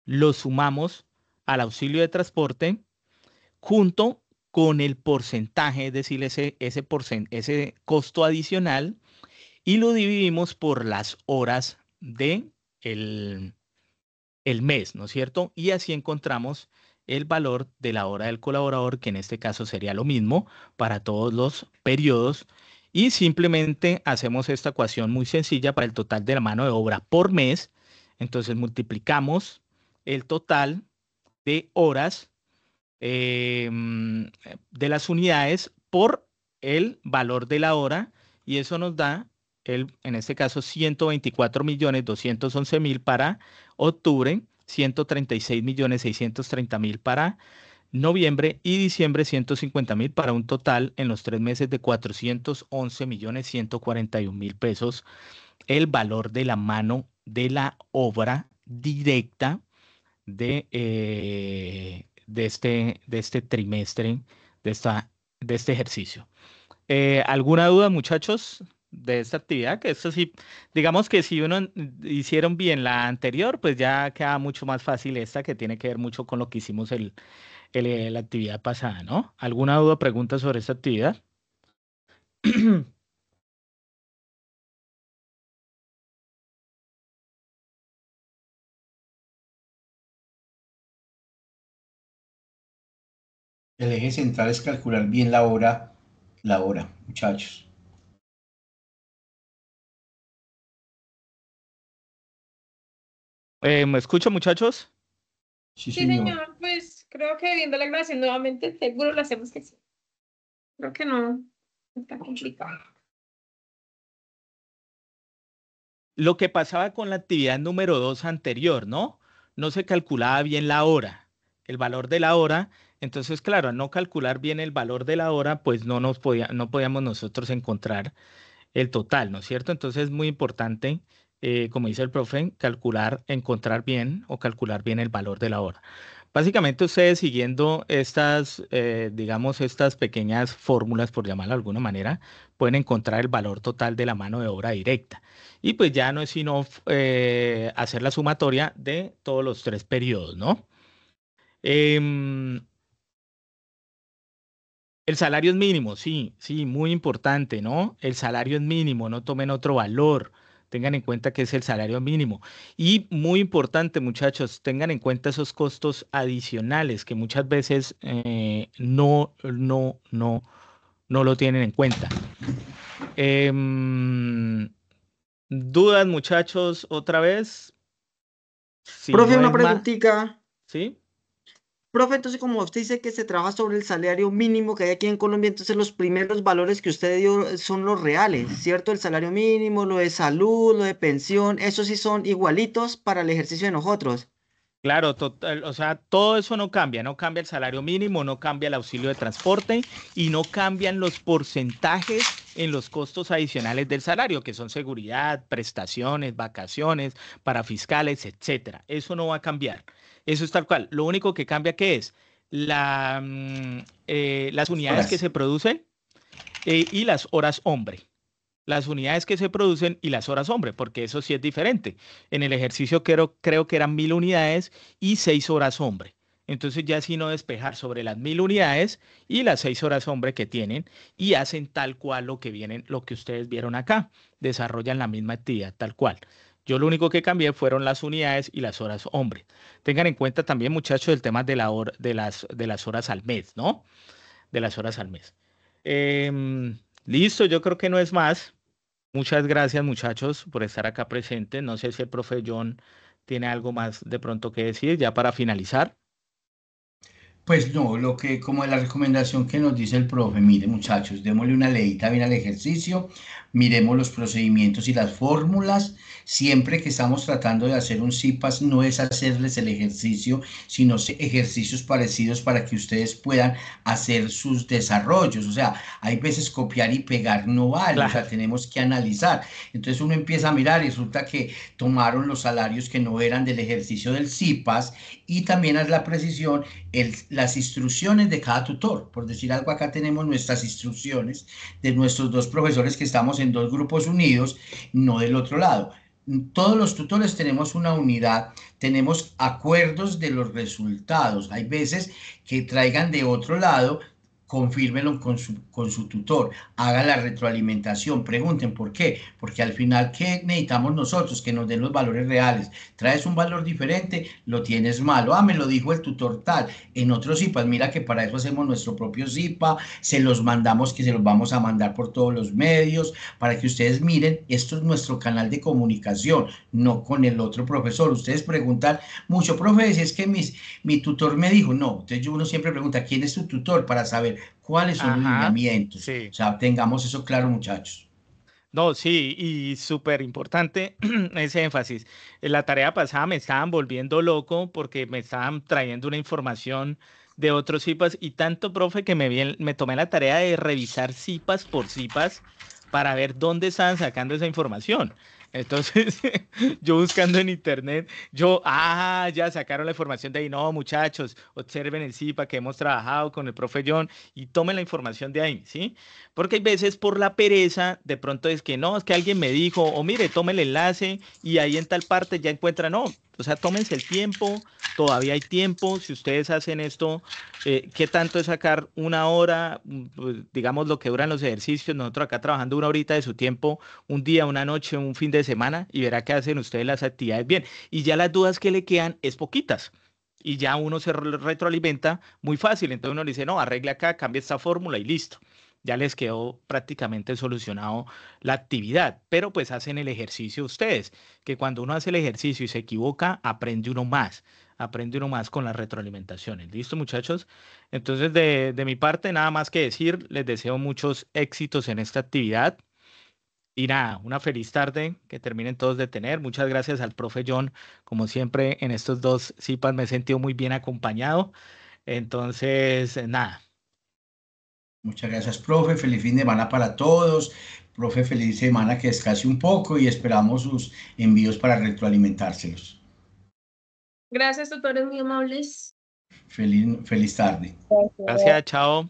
lo sumamos al auxilio de transporte junto con el porcentaje, es decir, ese costo adicional, y lo dividimos por las horas de el mes, ¿no es cierto? Y así encontramos el valor de la hora del colaborador, que en este caso sería lo mismo para todos los periodos, y simplemente hacemos esta ecuación muy sencilla para el total de la mano de obra por mes. Entonces multiplicamos el total de horas de las unidades por el valor de la hora y eso nos da, en este caso, 124.211.000 para octubre, 136.630.000 para noviembre y diciembre, 150.000 para un total en los 3 meses de 411.141.000 pesos, el valor de la mano de la obra directa de este trimestre, de este ejercicio. ¿Alguna duda, muchachos, de esta actividad? Que esto sí, digamos que si uno hicieron bien la anterior, pues ya queda mucho más fácil esta, que tiene que ver mucho con lo que hicimos la actividad pasada, ¿no? ¿Alguna duda o pregunta sobre esta actividad? El eje central es calcular bien la hora, muchachos. ¿Me escucho, muchachos? Sí, Sí, señor. señor, pues creo que viendo la grabación nuevamente, seguro lo hacemos que sí. Creo que no está complicado. Lo que pasaba con la actividad número 2 anterior, ¿no? No se calculaba bien la hora, el valor de la hora. Entonces, claro, al no calcular bien el valor de la hora, pues no podíamos nosotros encontrar el total, ¿no es cierto? Entonces es muy importante, como dice el profe, encontrar bien o calcular bien el valor de la hora. Básicamente ustedes siguiendo estas, digamos, estas pequeñas fórmulas, por llamarlo de alguna manera, pueden encontrar el valor total de la mano de obra directa. Y pues ya no es sino hacer la sumatoria de todos los 3 periodos, ¿no? Em, El salario es mínimo, sí, sí, muy importante, ¿no? El salario es mínimo, no tomen otro valor. Tengan en cuenta que es el salario mínimo. Y muy importante, muchachos, tengan en cuenta esos costos adicionales que muchas veces no lo tienen en cuenta. Em, ¿Dudas, muchachos, otra vez? Si Profe, no una es más, preguntita. ¿sí? Profe, entonces como usted dice que se trabaja sobre el salario mínimo que hay aquí en Colombia, entonces los primeros valores que usted dio son los reales, ¿cierto? El salario mínimo, lo de salud, lo de pensión, esos sí son igualitos para el ejercicio de nosotros. Claro, total, o sea, todo eso no cambia, no cambia el salario mínimo, no cambia el auxilio de transporte y no cambian los porcentajes en los costos adicionales del salario, que son seguridad, prestaciones, vacaciones, parafiscales, etcétera. Eso no va a cambiar. Eso es tal cual. Lo único que cambia, ¿qué es? Las Las unidades que horas. se producen y las horas hombre. Las unidades que se producen y las horas hombre, porque eso sí es diferente. En el ejercicio creo que eran 1000 unidades y 6 horas hombre. Entonces ya si no despejar sobre las 1000 unidades y las 6 horas hombre que tienen y hacen tal cual lo que vienen, lo que ustedes vieron acá. Desarrollan la misma actividad tal cual. Yo lo único que cambié fueron las unidades y las horas hombre. Tengan en cuenta también, muchachos, el tema de las horas al mes, ¿no? De las horas al mes. Listo, yo creo que no es más. Muchas gracias, muchachos, por estar acá presentes. No sé si el profe John tiene algo más de pronto que decir, ya para finalizar. Pues no, lo que como la recomendación que nos dice el profe, mire muchachos, démosle una leída bien al ejercicio, miremos los procedimientos y las fórmulas. Siempre que estamos tratando de hacer un CIPAS, no es hacerles el ejercicio, sino ejercicios parecidos para que ustedes puedan hacer sus desarrollos. O sea, hay veces copiar y pegar no vale, o Claro. sea, tenemos que analizar. Entonces uno empieza a mirar y resulta que tomaron los salarios que no eran del ejercicio del CIPAS y también haz la precisión las instrucciones de cada tutor. Por decir algo, acá tenemos nuestras instrucciones de nuestros dos profesores que estamos en dos grupos unidos, no del otro lado. Todos los tutores tenemos una unidad, tenemos acuerdos de los resultados. Hay veces que traigan de otro lado, confírmelo con su tutor, haga la retroalimentación, pregunten por qué, porque al final, ¿qué necesitamos nosotros? Que nos den los valores reales. Traes un valor diferente, lo tienes malo. Ah, me lo dijo el tutor tal. En otros CIPAs, mira que para eso hacemos nuestro propio CIPA, se los mandamos, que se los vamos a mandar por todos los medios, para que ustedes miren, esto es nuestro canal de comunicación, no con el otro profesor. Ustedes preguntan mucho, profe, si es que mi tutor me dijo, no, entonces uno siempre pregunta, ¿quién es tu tutor? Para saber cuáles son los Ajá, lineamientos. O sí. sea, tengamos eso claro, muchachos. No, sí, y súper importante ese énfasis. En la tarea pasada me estaban volviendo loco porque me estaban trayendo una información de otros CIPAS y tanto, profe, que me tomé la tarea de revisar CIPAS por CIPAS para ver dónde estaban sacando esa información. Entonces, yo buscando en internet, ya sacaron la información de ahí. No, muchachos, observen el CIPA que hemos trabajado con el profe John y tomen la información de ahí, ¿sí? Porque hay veces por la pereza, de pronto es que no, es que alguien me dijo, o mire, tome el enlace y ahí en tal parte ya encuentra, no, o sea, tómense el tiempo, todavía hay tiempo, si ustedes hacen esto, ¿qué tanto es sacar una hora, pues, digamos lo que duran los ejercicios, nosotros acá trabajando una horita de su tiempo, un día, una noche, un fin de semana, y verá que hacen ustedes las actividades bien, y ya las dudas que le quedan es poquitas. Y ya uno se retroalimenta muy fácil. Entonces uno le dice, no, arregle acá, cambie esta fórmula y listo, ya les quedó prácticamente solucionado la actividad, pero pues hacen el ejercicio ustedes, que cuando uno hace el ejercicio y se equivoca, aprende uno más con las retroalimentaciones. ¿Listo, muchachos? Entonces, de mi parte, nada más que decir, les deseo muchos éxitos en esta actividad. Y nada, una feliz tarde, que terminen todos de tener. Muchas gracias al profe John. Como siempre, en estos dos CIPAS me he sentido muy bien acompañado. Entonces, nada. Muchas gracias, profe. Feliz fin de semana para todos. Profe, feliz semana, que descanse un poco y esperamos sus envíos para retroalimentárselos. Gracias, tutores muy amables. Feliz tarde. Gracias, chao.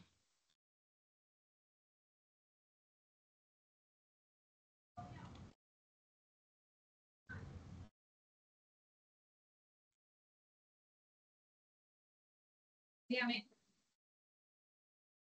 Dígame.